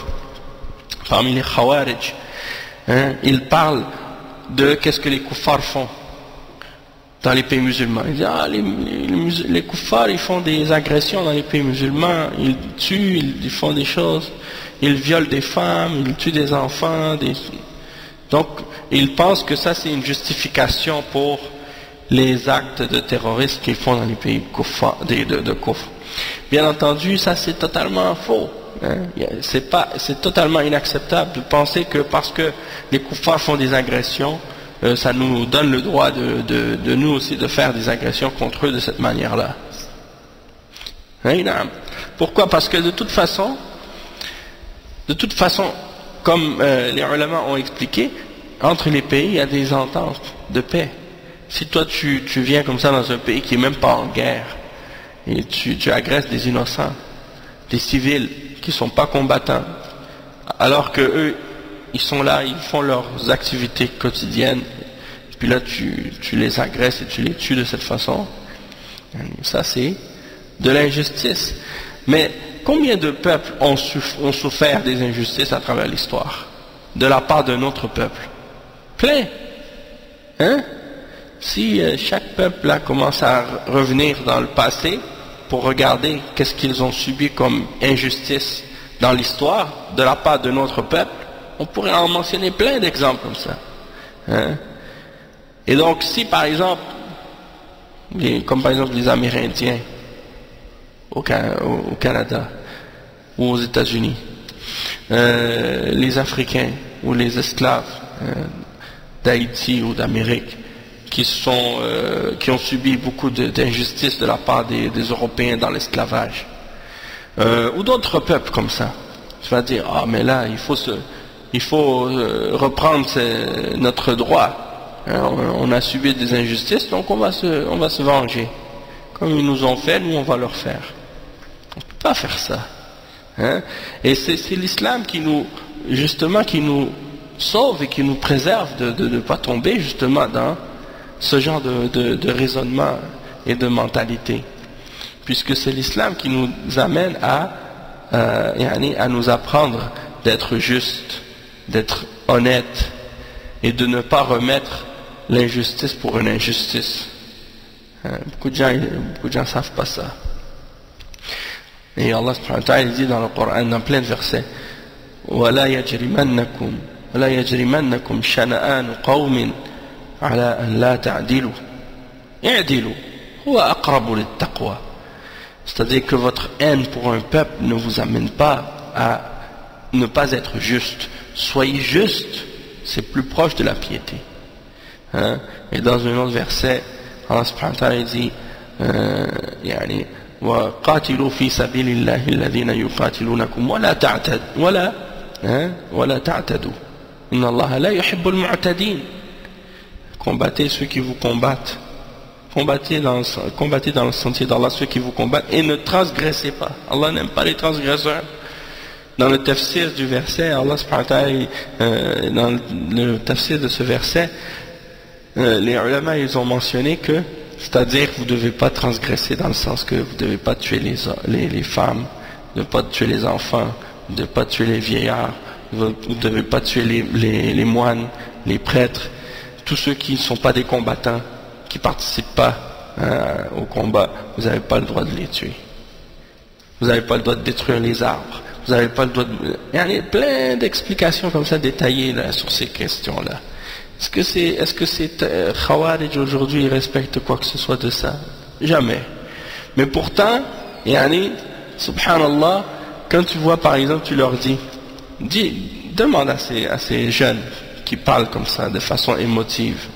Speaker 1: parmi les khawarij, ils parlent de qu'est-ce que les kuffars font dans les pays musulmans. Ils disent: les kuffars, ils font des agressions dans les pays musulmans, ils tuent, ils font des choses, ils violent des femmes, ils tuent des enfants. Donc, ils pensent que ça, c'est une justification pour les actes de terrorisme qu'ils font dans les pays de kufr. Bien entendu, ça c'est totalement faux. Hein? C'est totalement inacceptable de penser que parce que les kuffars font des agressions, ça nous donne le droit de nous aussi de faire des agressions contre eux de cette manière-là. Hein? Pourquoi? Parce que de toute façon, comme les ulama ont expliqué, entre les pays, il y a des ententes de paix. Si toi tu viens comme ça dans un pays qui n'est même pas en guerre, et tu agresses des innocents, des civils qui ne sont pas combattants, alors que eux, ils sont là, ils font leurs activités quotidiennes, puis là tu les agresses et tu les tues de cette façon, ça c'est de l'injustice. Mais combien de peuples ont souffert des injustices à travers l'histoire, de la part d'un autre peuple? Plein. Hein? Si chaque peuple là commence à revenir dans le passé pour regarder qu'est-ce qu'ils ont subi comme injustice dans l'histoire de la part d'un autre peuple, on pourrait en mentionner plein d'exemples comme ça. Hein? Et donc si par exemple, comme par exemple les Amérindiens au Canada ou aux États-Unis, les Africains ou les esclaves d'Haïti ou d'Amérique qui ont subi beaucoup d'injustices de la part des Européens dans l'esclavage, ou d'autres peuples comme ça. Tu vas dire, ah mais là il faut reprendre notre droit. Hein, on a subi des injustices, donc on va se venger. Comme ils nous ont fait, nous on va leur faire. On ne peut pas faire ça. Hein? Et c'est l'islam qui nous sauve et qui nous préserve de ne pas tomber justement dans ce genre de raisonnement et de mentalité. Puisque c'est l'islam qui nous amène à nous apprendre d'être juste, d'être honnête et de ne pas remettre l'injustice pour une injustice. Beaucoup de gens ne savent pas ça. Et Allah subhanahu wa ta'ala dit dans le Coran, dans plein de versets, وَلَا يَجْرِمَنَّكُمْ شَنَآنُ قَوْمٍ عَلَىٰ أَنْ لَا تَعْدِلُوا اعْدِلُوا هُوَ أَقْرَبُ لِلتَّقْوَى. C'est-à-dire que votre haine pour un peuple ne vous amène pas à ne pas être juste. Soyez juste, c'est plus proche de la piété. Hein? Et dans un autre verset, Allah subhanahu wa ta'ala dit وَقَاتِلُوا فِي سَبِيلِ اللَّهِ الَّذِينَ يُقَاتِلُونَكُمْ وَلَا تَعْتَدُوا إِنَّ اللَّهَ لَا يُحِبُّ الْمُعْتَدِينَ. Combattez ceux qui vous combattent. Combattez dans le sentier d'Allah ceux qui vous combattent et ne transgressez pas. Allah n'aime pas les transgresseurs. Dans le tafsir du verset, Allah subhanahu wa ta'ala, dans le tafsir de ce verset, les ulama ils ont mentionné que, c'est-à-dire que vous ne devez pas transgresser dans le sens que vous ne devez pas tuer les femmes, ne pas tuer les enfants, ne devez pas tuer les vieillards, vous ne devez pas tuer les moines, les prêtres, tous ceux qui ne sont pas des combattants, qui ne participent pas au combat, vous n'avez pas le droit de les tuer. Vous n'avez pas le droit de détruire les arbres. Vous n'avez pas le droit de... Il y a plein d'explications comme ça détaillées là, sur ces questions-là. Est-ce que ces Khawarij aujourd'hui respectent quoi que ce soit de ça? Jamais. Mais pourtant, subhanallah, quand tu vois par exemple, tu leur demande à ces jeunes qui parlent comme ça, de façon émotive,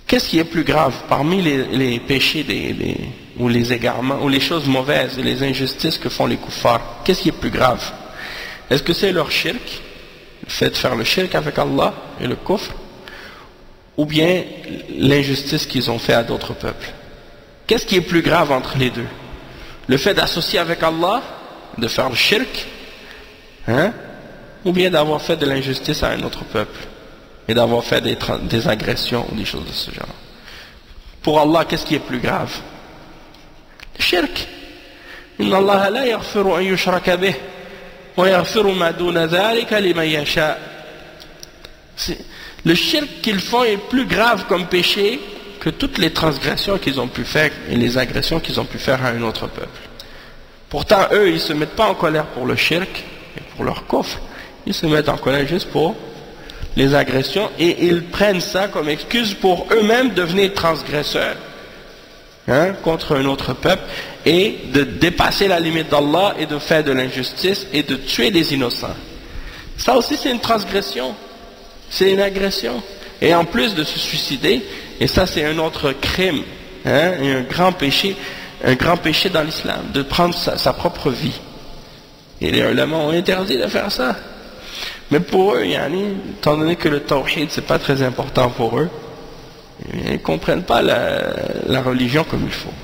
Speaker 1: qu'est-ce qui est plus grave parmi les péchés ou les égarements, ou les choses mauvaises et les injustices que font les kuffars? Qu'est-ce qui est plus grave? Est-ce que c'est leur shirk, le fait de faire le shirk avec Allah et le kufr, ou bien l'injustice qu'ils ont fait à d'autres peuples? Qu'est-ce qui est plus grave entre les deux? Le fait d'associer avec Allah, de faire le shirk, ou bien d'avoir fait de l'injustice à un autre peuple et d'avoir fait des agressions ou des choses de ce genre? Pour Allah, qu'est-ce qui est plus grave? Le shirk. Inna Allah la yaghfiru an yushraka bih wa yaghfiru ma duna dhalika liman yasha. Le shirk qu'ils font est plus grave comme péché que toutes les transgressions qu'ils ont pu faire et les agressions qu'ils ont pu faire à un autre peuple. Pourtant, eux, ils ne se mettent pas en colère pour le shirk et pour leur kufr. Ils se mettent en colère juste pour les agressions et ils prennent ça comme excuse pour eux-mêmes devenir transgresseurs. contre un autre peuple et de dépasser la limite d'Allah et de faire de l'injustice et de tuer les innocents. Ça aussi c'est une transgression, c'est une agression. Et en plus de se suicider, et ça c'est un autre crime, et un grand péché dans l'islam, de prendre sa propre vie. Et les ulama ont interdit de faire ça. Mais pour eux, étant donné que le tawhid c'est pas très important pour eux, ils ne comprennent pas la religion comme il faut.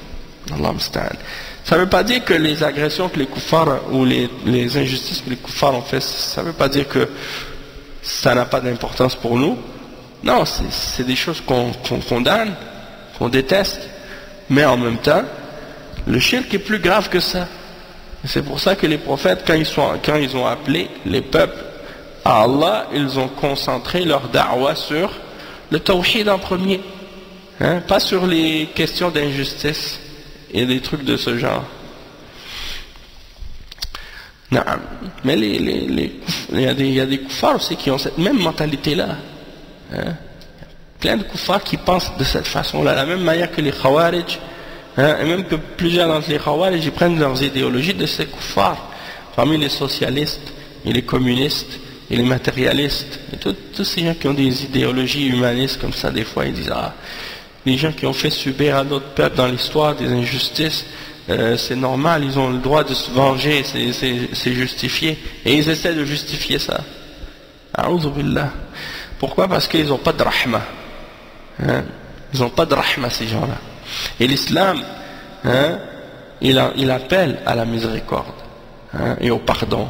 Speaker 1: Allah musta'an. Ça ne veut pas dire que les agressions que les kuffars ou les injustices que les kuffars ont fait, ça ne veut pas dire que ça n'a pas d'importance pour nous. Non, c'est des choses qu'on condamne, qu'on déteste, mais en même temps, le shirk est plus grave que ça. C'est pour ça que les prophètes, quand ils ont appelé les peuples à Allah, ils ont concentré leur da'wa sur le tawhid en premier, pas sur les questions d'injustice et des trucs de ce genre. Non, mais il y a des kuffars aussi qui ont cette même mentalité-là. Plein de kuffars qui pensent de cette façon-là, la même manière que les khawarij, et même que plusieurs d'entre les khawarij, ils prennent leurs idéologies de ces kuffars, parmi les socialistes et les communistes et les matérialistes, et tous ces gens qui ont des idéologies humanistes comme ça, des fois ils disent les gens qui ont fait subir à d'autres peuples dans l'histoire des injustices, c'est normal, ils ont le droit de se venger, c'est justifié, et ils essaient de justifier ça. A'udhu billah. Pourquoi? Parce qu'ils n'ont pas de rahma. Ils n'ont pas de rahma, ces gens-là. Et l'islam, il appelle à la miséricorde et au pardon.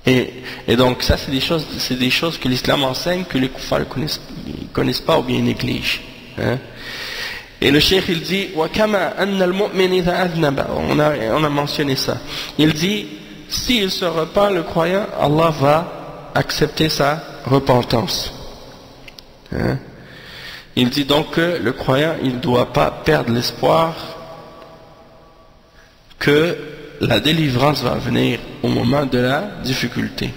Speaker 1: Et donc ça, c'est des choses que l'islam enseigne, que les kuffars ne connaissent pas ou bien négligent. Et le cheikh il dit on a mentionné ça. Il dit, s'il se repent, le croyant, Allah va accepter sa repentance. Il dit donc que le croyant, il ne doit pas perdre l'espoir que la délivrance va venir au moment de la difficulté.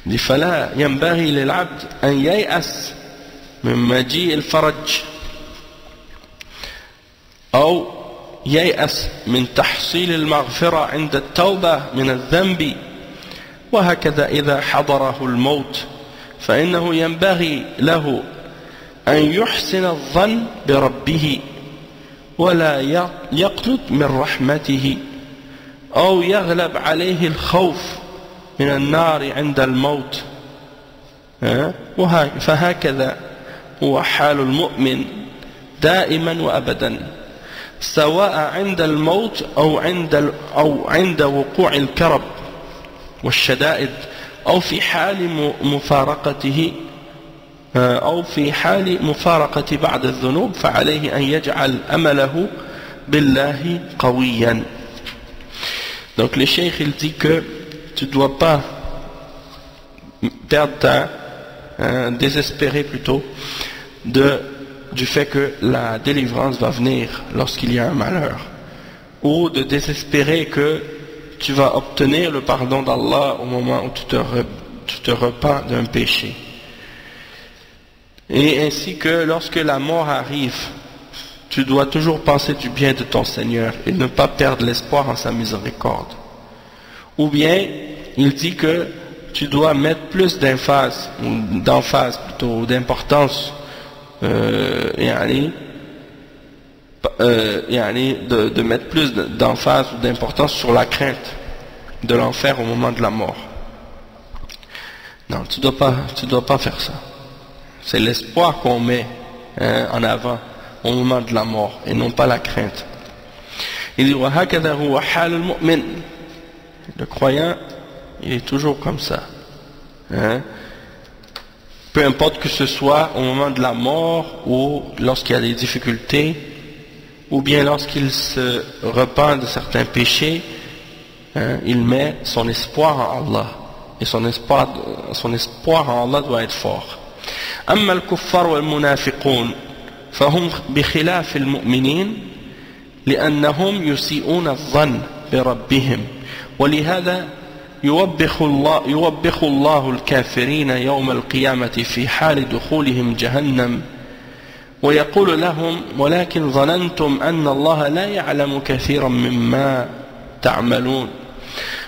Speaker 1: Il dit فلا ينبغي للعبد أن ييأس من مجيء الفرج أو ييأس من تحصيل المغفرة عند التوبة من الذنب، وهكذا إذا حضره الموت فإنه ينبغي له أن يحسن الظن بربه ولا يقنط من رحمته أو يغلب عليه الخوف من النار عند الموت. فهكذا هو حال المؤمن دائما وأبدا، سواء عند الموت أو عند وقوع الكرب والشدائد أو في حال مفارقته أو في حال مفارقة بعد الذنوب، فعليه أن يجعل أمله بالله قويا. Donc le cheikh il dit que tu ne dois pas perdre désespérer plutôt du fait que la délivrance va venir lorsqu'il y a un malheur, ou de désespérer que tu vas obtenir le pardon d'Allah au moment où tu te repens d'un péché. Et ainsi que lorsque la mort arrive, tu dois toujours penser du bien de ton Seigneur et ne pas perdre l'espoir en sa miséricorde. Ou bien, il dit que tu dois mettre plus d'emphase, ou d'importance, de mettre plus d'emphase ou d'importance sur la crainte de l'enfer au moment de la mort. Non, tu dois pas faire ça. C'est l'espoir qu'on met en avant au moment de la mort et non pas la crainte. Il dit وَهَكَذَا هُوَ حَالُ الْمُؤْمِنِ. Le croyant, il est toujours comme ça. Peu importe que ce soit au moment de la mort ou lorsqu'il y a des difficultés ou bien lorsqu'il se repent de certains péchés, il met son espoir en Allah. Et son espoir en Allah doit être fort. أما الكفار والمنافقون فهم بخلاف المؤمنين لأنهم يسيئون الظن بربهم، ولهذا يوبخ الله الكافرين يوم القيامة في حال دخولهم جهنم ويقول لهم ولكن ظننتم أن الله لا يعلم كثيرا مما تعملون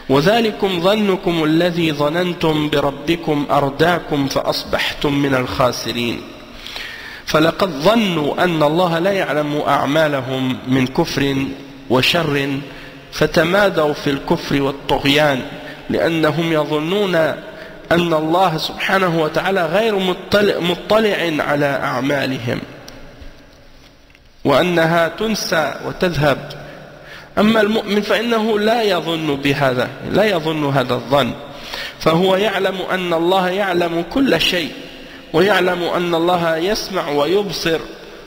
Speaker 1: وذلكم ظنكم الذي ظننتم بربكم أرداكم فأصبحتم من الخاسرين فلقد ظنوا أن الله لا يعلم أعمالهم من كفر وشر فتمادوا في الكفر والطغيان لأنهم يظنون أن الله سبحانه وتعالى غير مطلع على أعمالهم وأنها تنسى وتذهب. أما المؤمن فإنه لا يظن بهذا، لا يظن هذا الظن، فهو يعلم أن الله يعلم كل شيء ويعلم أن الله يسمع ويبصر،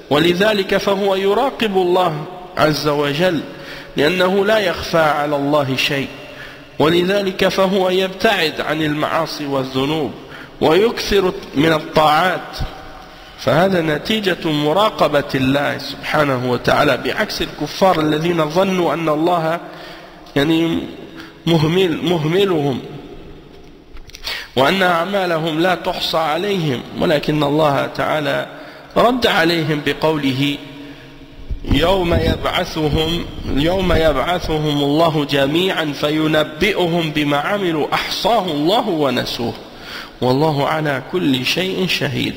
Speaker 1: ولذلك فهو يراقب الله عز وجل لأنه لا يخفى على الله شيء، ولذلك فهو يبتعد عن المعاصي والذنوب ويكثر من الطاعات، فهذا نتيجة مراقبة الله سبحانه وتعالى، بعكس الكفار الذين ظنوا أن الله يعني مهملهم وأن أعمالهم لا تحصى عليهم، ولكن الله تعالى رد عليهم بقوله يوم يبعثهم الله جميعا فينبئهم بما عملوا أحصاه الله ونسوه والله على كل شيء شهيد.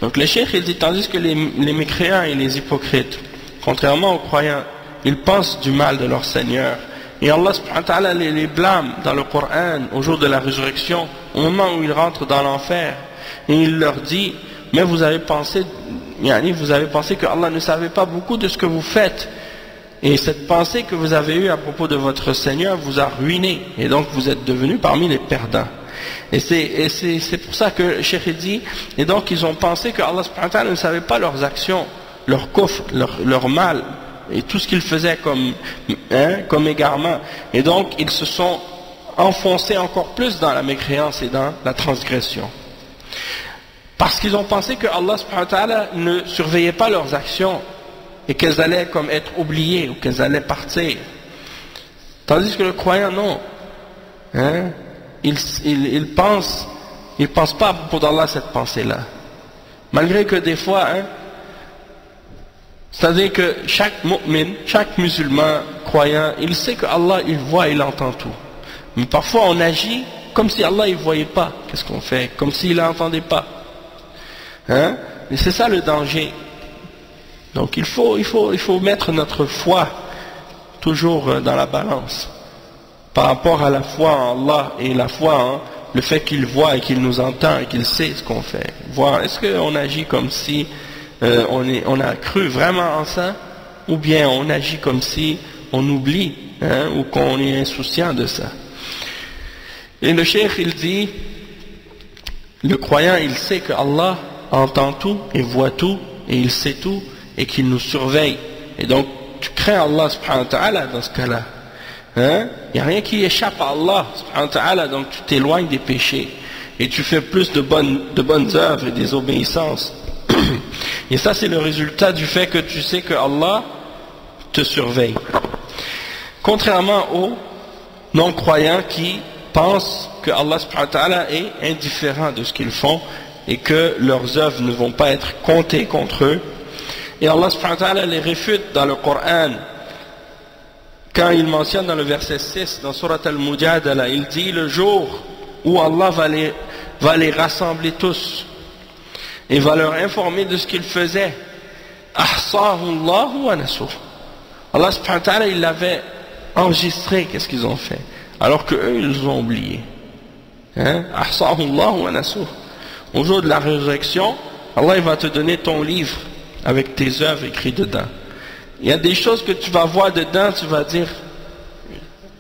Speaker 1: Donc le cheikh il dit, tandis que les mécréants et les hypocrites, contrairement aux croyants, ils pensent du mal de leur Seigneur, et Allah subhanahu wa ta'ala les blâme dans le Coran au jour de la résurrection, au moment où ils rentrent dans l'enfer, et il leur dit mais vous avez pensé que Allah ne savait pas beaucoup de ce que vous faites, et cette pensée que vous avez eue à propos de votre Seigneur vous a ruiné, et donc vous êtes devenus parmi les perdants. Et c'est pour ça que le cheikh dit, et donc ils ont pensé que Allah subhanahu wa ta'ala ne savait pas leurs actions, leur kufr, leur mal, et tout ce qu'ils faisaient comme égarement, et donc ils se sont enfoncés encore plus dans la mécréance et dans la transgression. Parce qu'ils ont pensé que Allah subhanahu wa ta'ala ne surveillait pas leurs actions et qu'elles allaient comme être oubliées ou qu'elles allaient partir. Tandis que le croyant, non. Il pense pas à propos d'Allah cette pensée-là. Malgré que des fois, c'est-à-dire que chaque mu'min, chaque musulman croyant, il sait que Allah il voit, il entend tout. Mais parfois on agit comme si Allah il voyait pas. Qu'est-ce qu'on fait? Comme s'il n'entendait pas. Et c'est ça le danger. Donc il faut mettre notre foi toujours dans la balance par rapport à la foi en Allah et la foi en le fait qu'il voit et qu'il nous entend et qu'il sait ce qu'on fait. Voir est-ce qu'on agit comme si on a cru vraiment en ça, ou bien on agit comme si on oublie ou qu'on est insouciant de ça. Et le cheikh il dit, le croyant il sait que Allah entend tout et voit tout et il sait tout et qu'il nous surveille, et donc tu crains Allah subhanahu wa ta'ala dans ce cas-là. Il n'y a rien qui échappe à Allah subhanahu wa ta'ala, donc tu t'éloignes des péchés et tu fais plus de bonnes œuvres et des obéissances. Et ça c'est le résultat du fait que tu sais que Allah te surveille, contrairement aux non-croyants qui pensent que Allah subhanahu wa ta'ala est indifférent de ce qu'ils font et que leurs œuvres ne vont pas être comptées contre eux. Et Allah subhanahu wa ta'ala les réfute dans le Coran quand il mentionne dans le verset 6 dans Surat Al-Mujadala, il dit le jour où Allah va les rassembler tous et va leur informer de ce qu'ils faisaient. Ahsahu Allahu wa nasuh. Allah subhanahu wa ta'ala il l'avait enregistré, qu'est-ce qu'ils ont fait, alors que eux ils ont oublié. Ahsahu Allahu wa nasuh. Au jour de la résurrection, Allah il va te donner ton livre avec tes œuvres écrites dedans. Il y a des choses que tu vas voir dedans, tu vas dire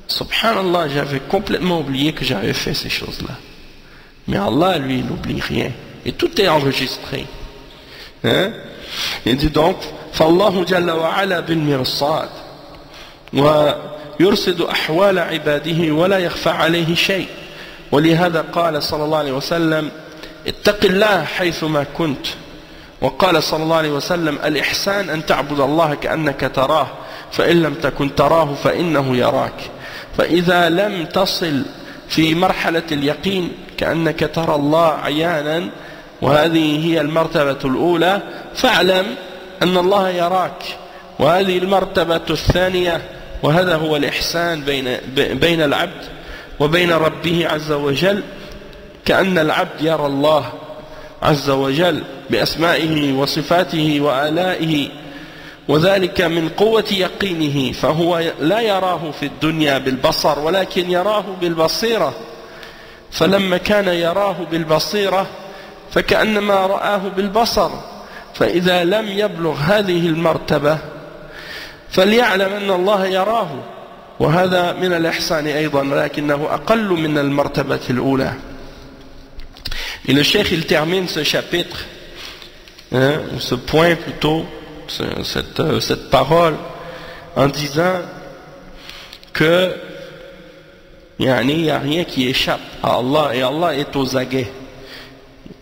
Speaker 1: Subhanallah, j'avais complètement oublié que j'avais fait ces choses-là. Mais Allah, lui, il n'oublie rien. Et tout est enregistré. Il dit donc فالله جل وعلا بالمرصاد ويرصد أحوال عباده ولا يخفى عليه شيء ولهذا قال صلى الله عليه وسلم اتق الله حيثما كنت وقال صلى الله عليه وسلم الإحسان أن تعبد الله كأنك تراه فإن لم تكن تراه فإنه يراك فإذا لم تصل في مرحلة اليقين كأنك ترى الله عيانا وهذه هي المرتبة الأولى فاعلم أن الله يراك. وهذه المرتبة الثانية وهذا هو الإحسان بين العبد وبين ربه عز وجل، كأن العبد يرى الله عز وجل بأسمائه وصفاته وآلائه، وذلك من قوة يقينه، فهو لا يراه في الدنيا بالبصر ولكن يراه بالبصيرة. فلما كان يراه بالبصيرة فكأنما رآه بالبصر. فإذا لم يبلغ هذه المرتبة فليعلم أن الله يراه، وهذا من الإحسان أيضا لكنه أقل من المرتبة الأولى. Et le cheikh il termine ce chapitre, ou ce point plutôt, cette parole, en disant que il n'y a rien qui échappe à Allah et Allah est aux aguets.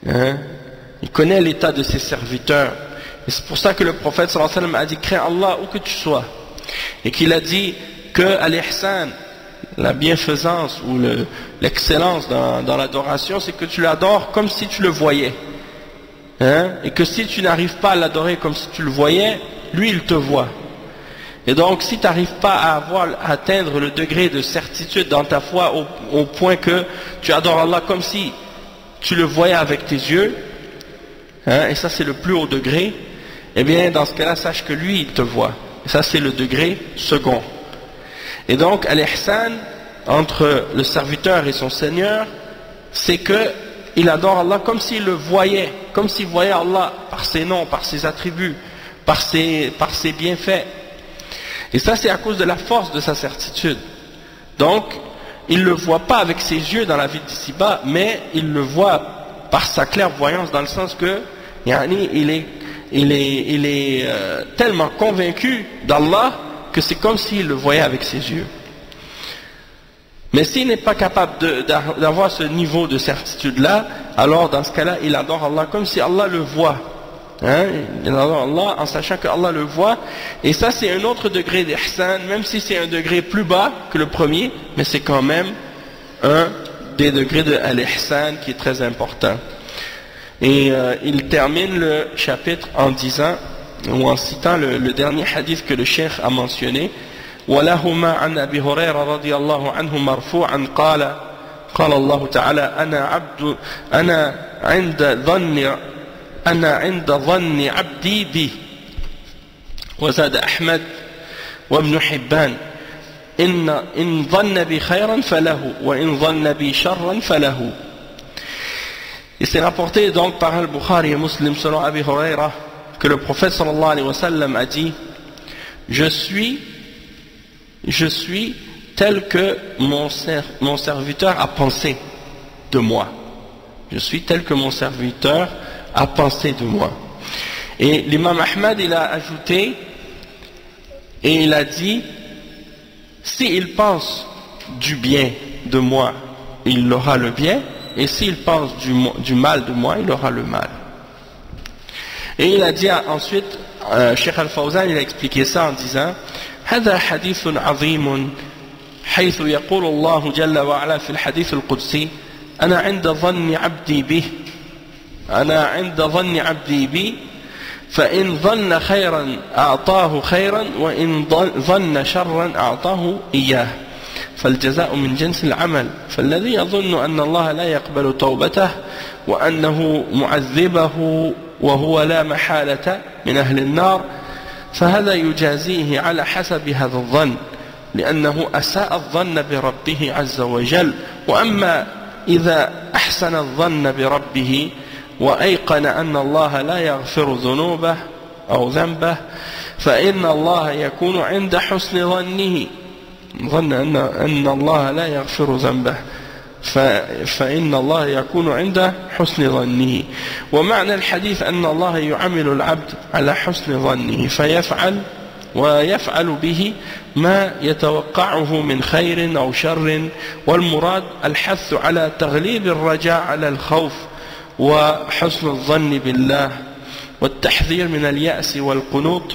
Speaker 1: Il connaît l'état de ses serviteurs. Et c'est pour ça que le prophète sallallahu alayhi wa sallam a dit crains Allah où que tu sois. Et qu'il a dit que al-ihsan, la bienfaisance ou l'excellence dans l'adoration, c'est que tu l'adores comme si tu le voyais. Et que si tu n'arrives pas à l'adorer comme si tu le voyais, lui il te voit. Et donc si tu n'arrives pas à atteindre le degré de certitude dans ta foi au point que tu adores Allah comme si tu le voyais avec tes yeux, et ça c'est le plus haut degré, eh bien dans ce cas-là sache que lui il te voit. Et ça c'est le degré second. Et donc al-ihsan entre le serviteur et son Seigneur, c'est que il adore Allah comme s'il le voyait, comme s'il voyait Allah par ses noms, par ses attributs, par ses bienfaits. Et ça c'est à cause de la force de sa certitude. Donc il ne le voit pas avec ses yeux dans la vie d'ici-bas, mais il le voit par sa clairvoyance, dans le sens que il est tellement convaincu d'Allah que c'est comme s'il le voyait avec ses yeux. Mais s'il n'est pas capable d'avoir ce niveau de certitude-là, alors dans ce cas-là, il adore Allah comme si Allah le voit. Il adore Allah en sachant que Allah le voit. Et ça, c'est un autre degré d'ihsan, même si c'est un degré plus bas que le premier, mais c'est quand même un des degrés de al-ihsan qui est très important. Et il termine le chapitre en disant, ou en citant le dernier hadith que le cheikh a mentionné. ولهما عن أبي هريرة رضي الله عنه مرفوعا قال الله تعالى أنا عند ظن عبدي بي. وزاد أحمد وابن حبان إن ظن بي خيرا فله وإن ظن بي شرا فله. Et c'est rapporté donc par Al-Bukhari et Muslim selon Abi Huraira que le prophète sallallahu alayhi wa sallam a dit je suis tel que mon serviteur a pensé de moi. Je suis tel que mon serviteur a pensé de moi. Et l'imam Ahmad il a ajouté et il a dit s'il pense du bien de moi, il aura le bien, et s'il pense du mal de moi, il aura le mal. Et il a dit ensuite, Cheikh Al-Fawzan il a expliqué ça en disant هذا حديث عظيم حيث يقول الله جل وعلا في الحديث القدسي أنا عند ظن عبدي بي فإن ظن خيرا أعطاه خيرا وإن ظن شرا أعطاه إياه فالجزاء من جنس العمل. فالذي يظن أن الله لا يقبل توبته وأنه معذبه وهو لا محالة من أهل النار فهذا يجازيه على حسب هذا الظن لأنه أساء الظن بربه عز وجل. وأما إذا أحسن الظن بربه وأيقن أن الله لا يغفر ذنوبه أو ذنبه فإن الله يكون عند حسن ظنه ظن أن الله لا يغفر ذنبه فإن الله يكون عند حسن ظنه. ومعنى الحديث أن الله يعامل العبد على حسن ظنه ويفعل به ما يتوقعه من خير أو شر، والمراد الحث على تغليب الرجاء على الخوف وحسن الظن بالله والتحذير من اليأس والقنوط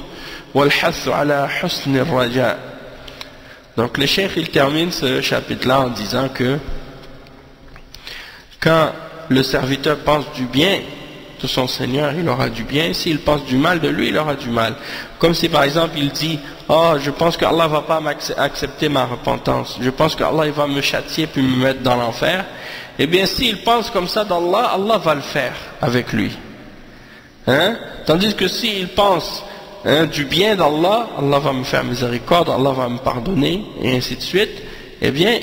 Speaker 1: والحث على حسن الرجاء. Donc le cheikh il termine ce chapitre-là en disant que quand le serviteur pense du bien de son Seigneur, il aura du bien. S'il pense du mal de lui, il aura du mal. Comme si par exemple il dit, oh, je pense qu'Allah va pas accepter ma repentance, je pense qu'Allah il va me châtier puis me mettre dans l'enfer. Eh bien s'il pense comme ça d'Allah, Allah va le faire avec lui. Hein? Tandis que s'il pense du bien d'Allah, Allah va me faire miséricorde, Allah va me pardonner, et ainsi de suite, eh bien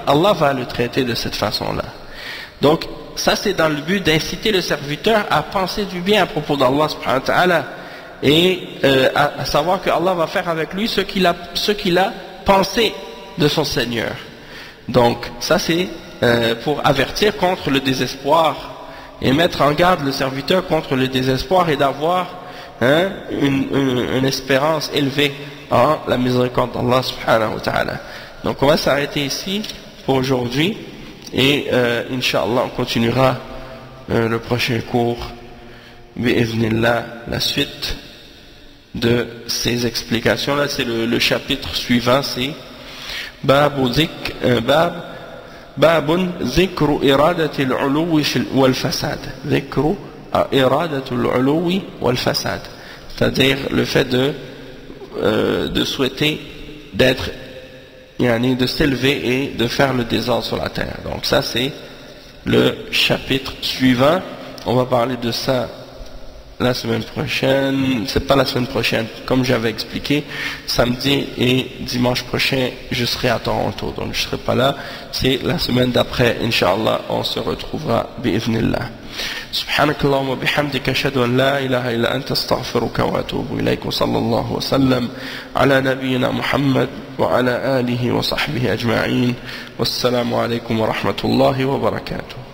Speaker 1: Allah va le traiter de cette façon-là. Donc ça c'est dans le but d'inciter le serviteur à penser du bien à propos d'Allah subhanahu wa ta'ala, et à savoir que Allah va faire avec lui ce qu'il a pensé de son Seigneur. Donc ça c'est pour avertir contre le désespoir et mettre en garde le serviteur contre le désespoir et d'avoir une espérance élevée en la miséricorde d'Allah subhanahu wa ta'ala. Donc on va s'arrêter ici pour aujourd'hui et Inch'Allah on continuera le prochain cours bi'idhnillah, la suite de ces explications. Là c'est le chapitre suivant, c'est Bab ذكر إرادة العلو والفساد. ذكر إرادة العلو والفساد. C'est-à-dire le fait de souhaiter d'être, de s'élever et de faire le désordre sur la terre. Donc ça c'est le chapitre suivant. On va parler de ça la semaine prochaine. C'est pas la semaine prochaine, comme j'avais expliqué, samedi et dimanche prochain je serai à Toronto, donc je serai pas là. C'est la semaine d'après, Inch'Allah, on se retrouvera bi'idhnillah. Subhanakallahumma wa bihamdika ashhadu an la ilaha illa anta astaghfiruka wa atubu ilayk wa sallallahu wa sallam ala nabiyyina Muhammad wa ala alihi wa sahbihi ajma'in. Wassalamu alaykum wa rahmatullahi wa barakatuh.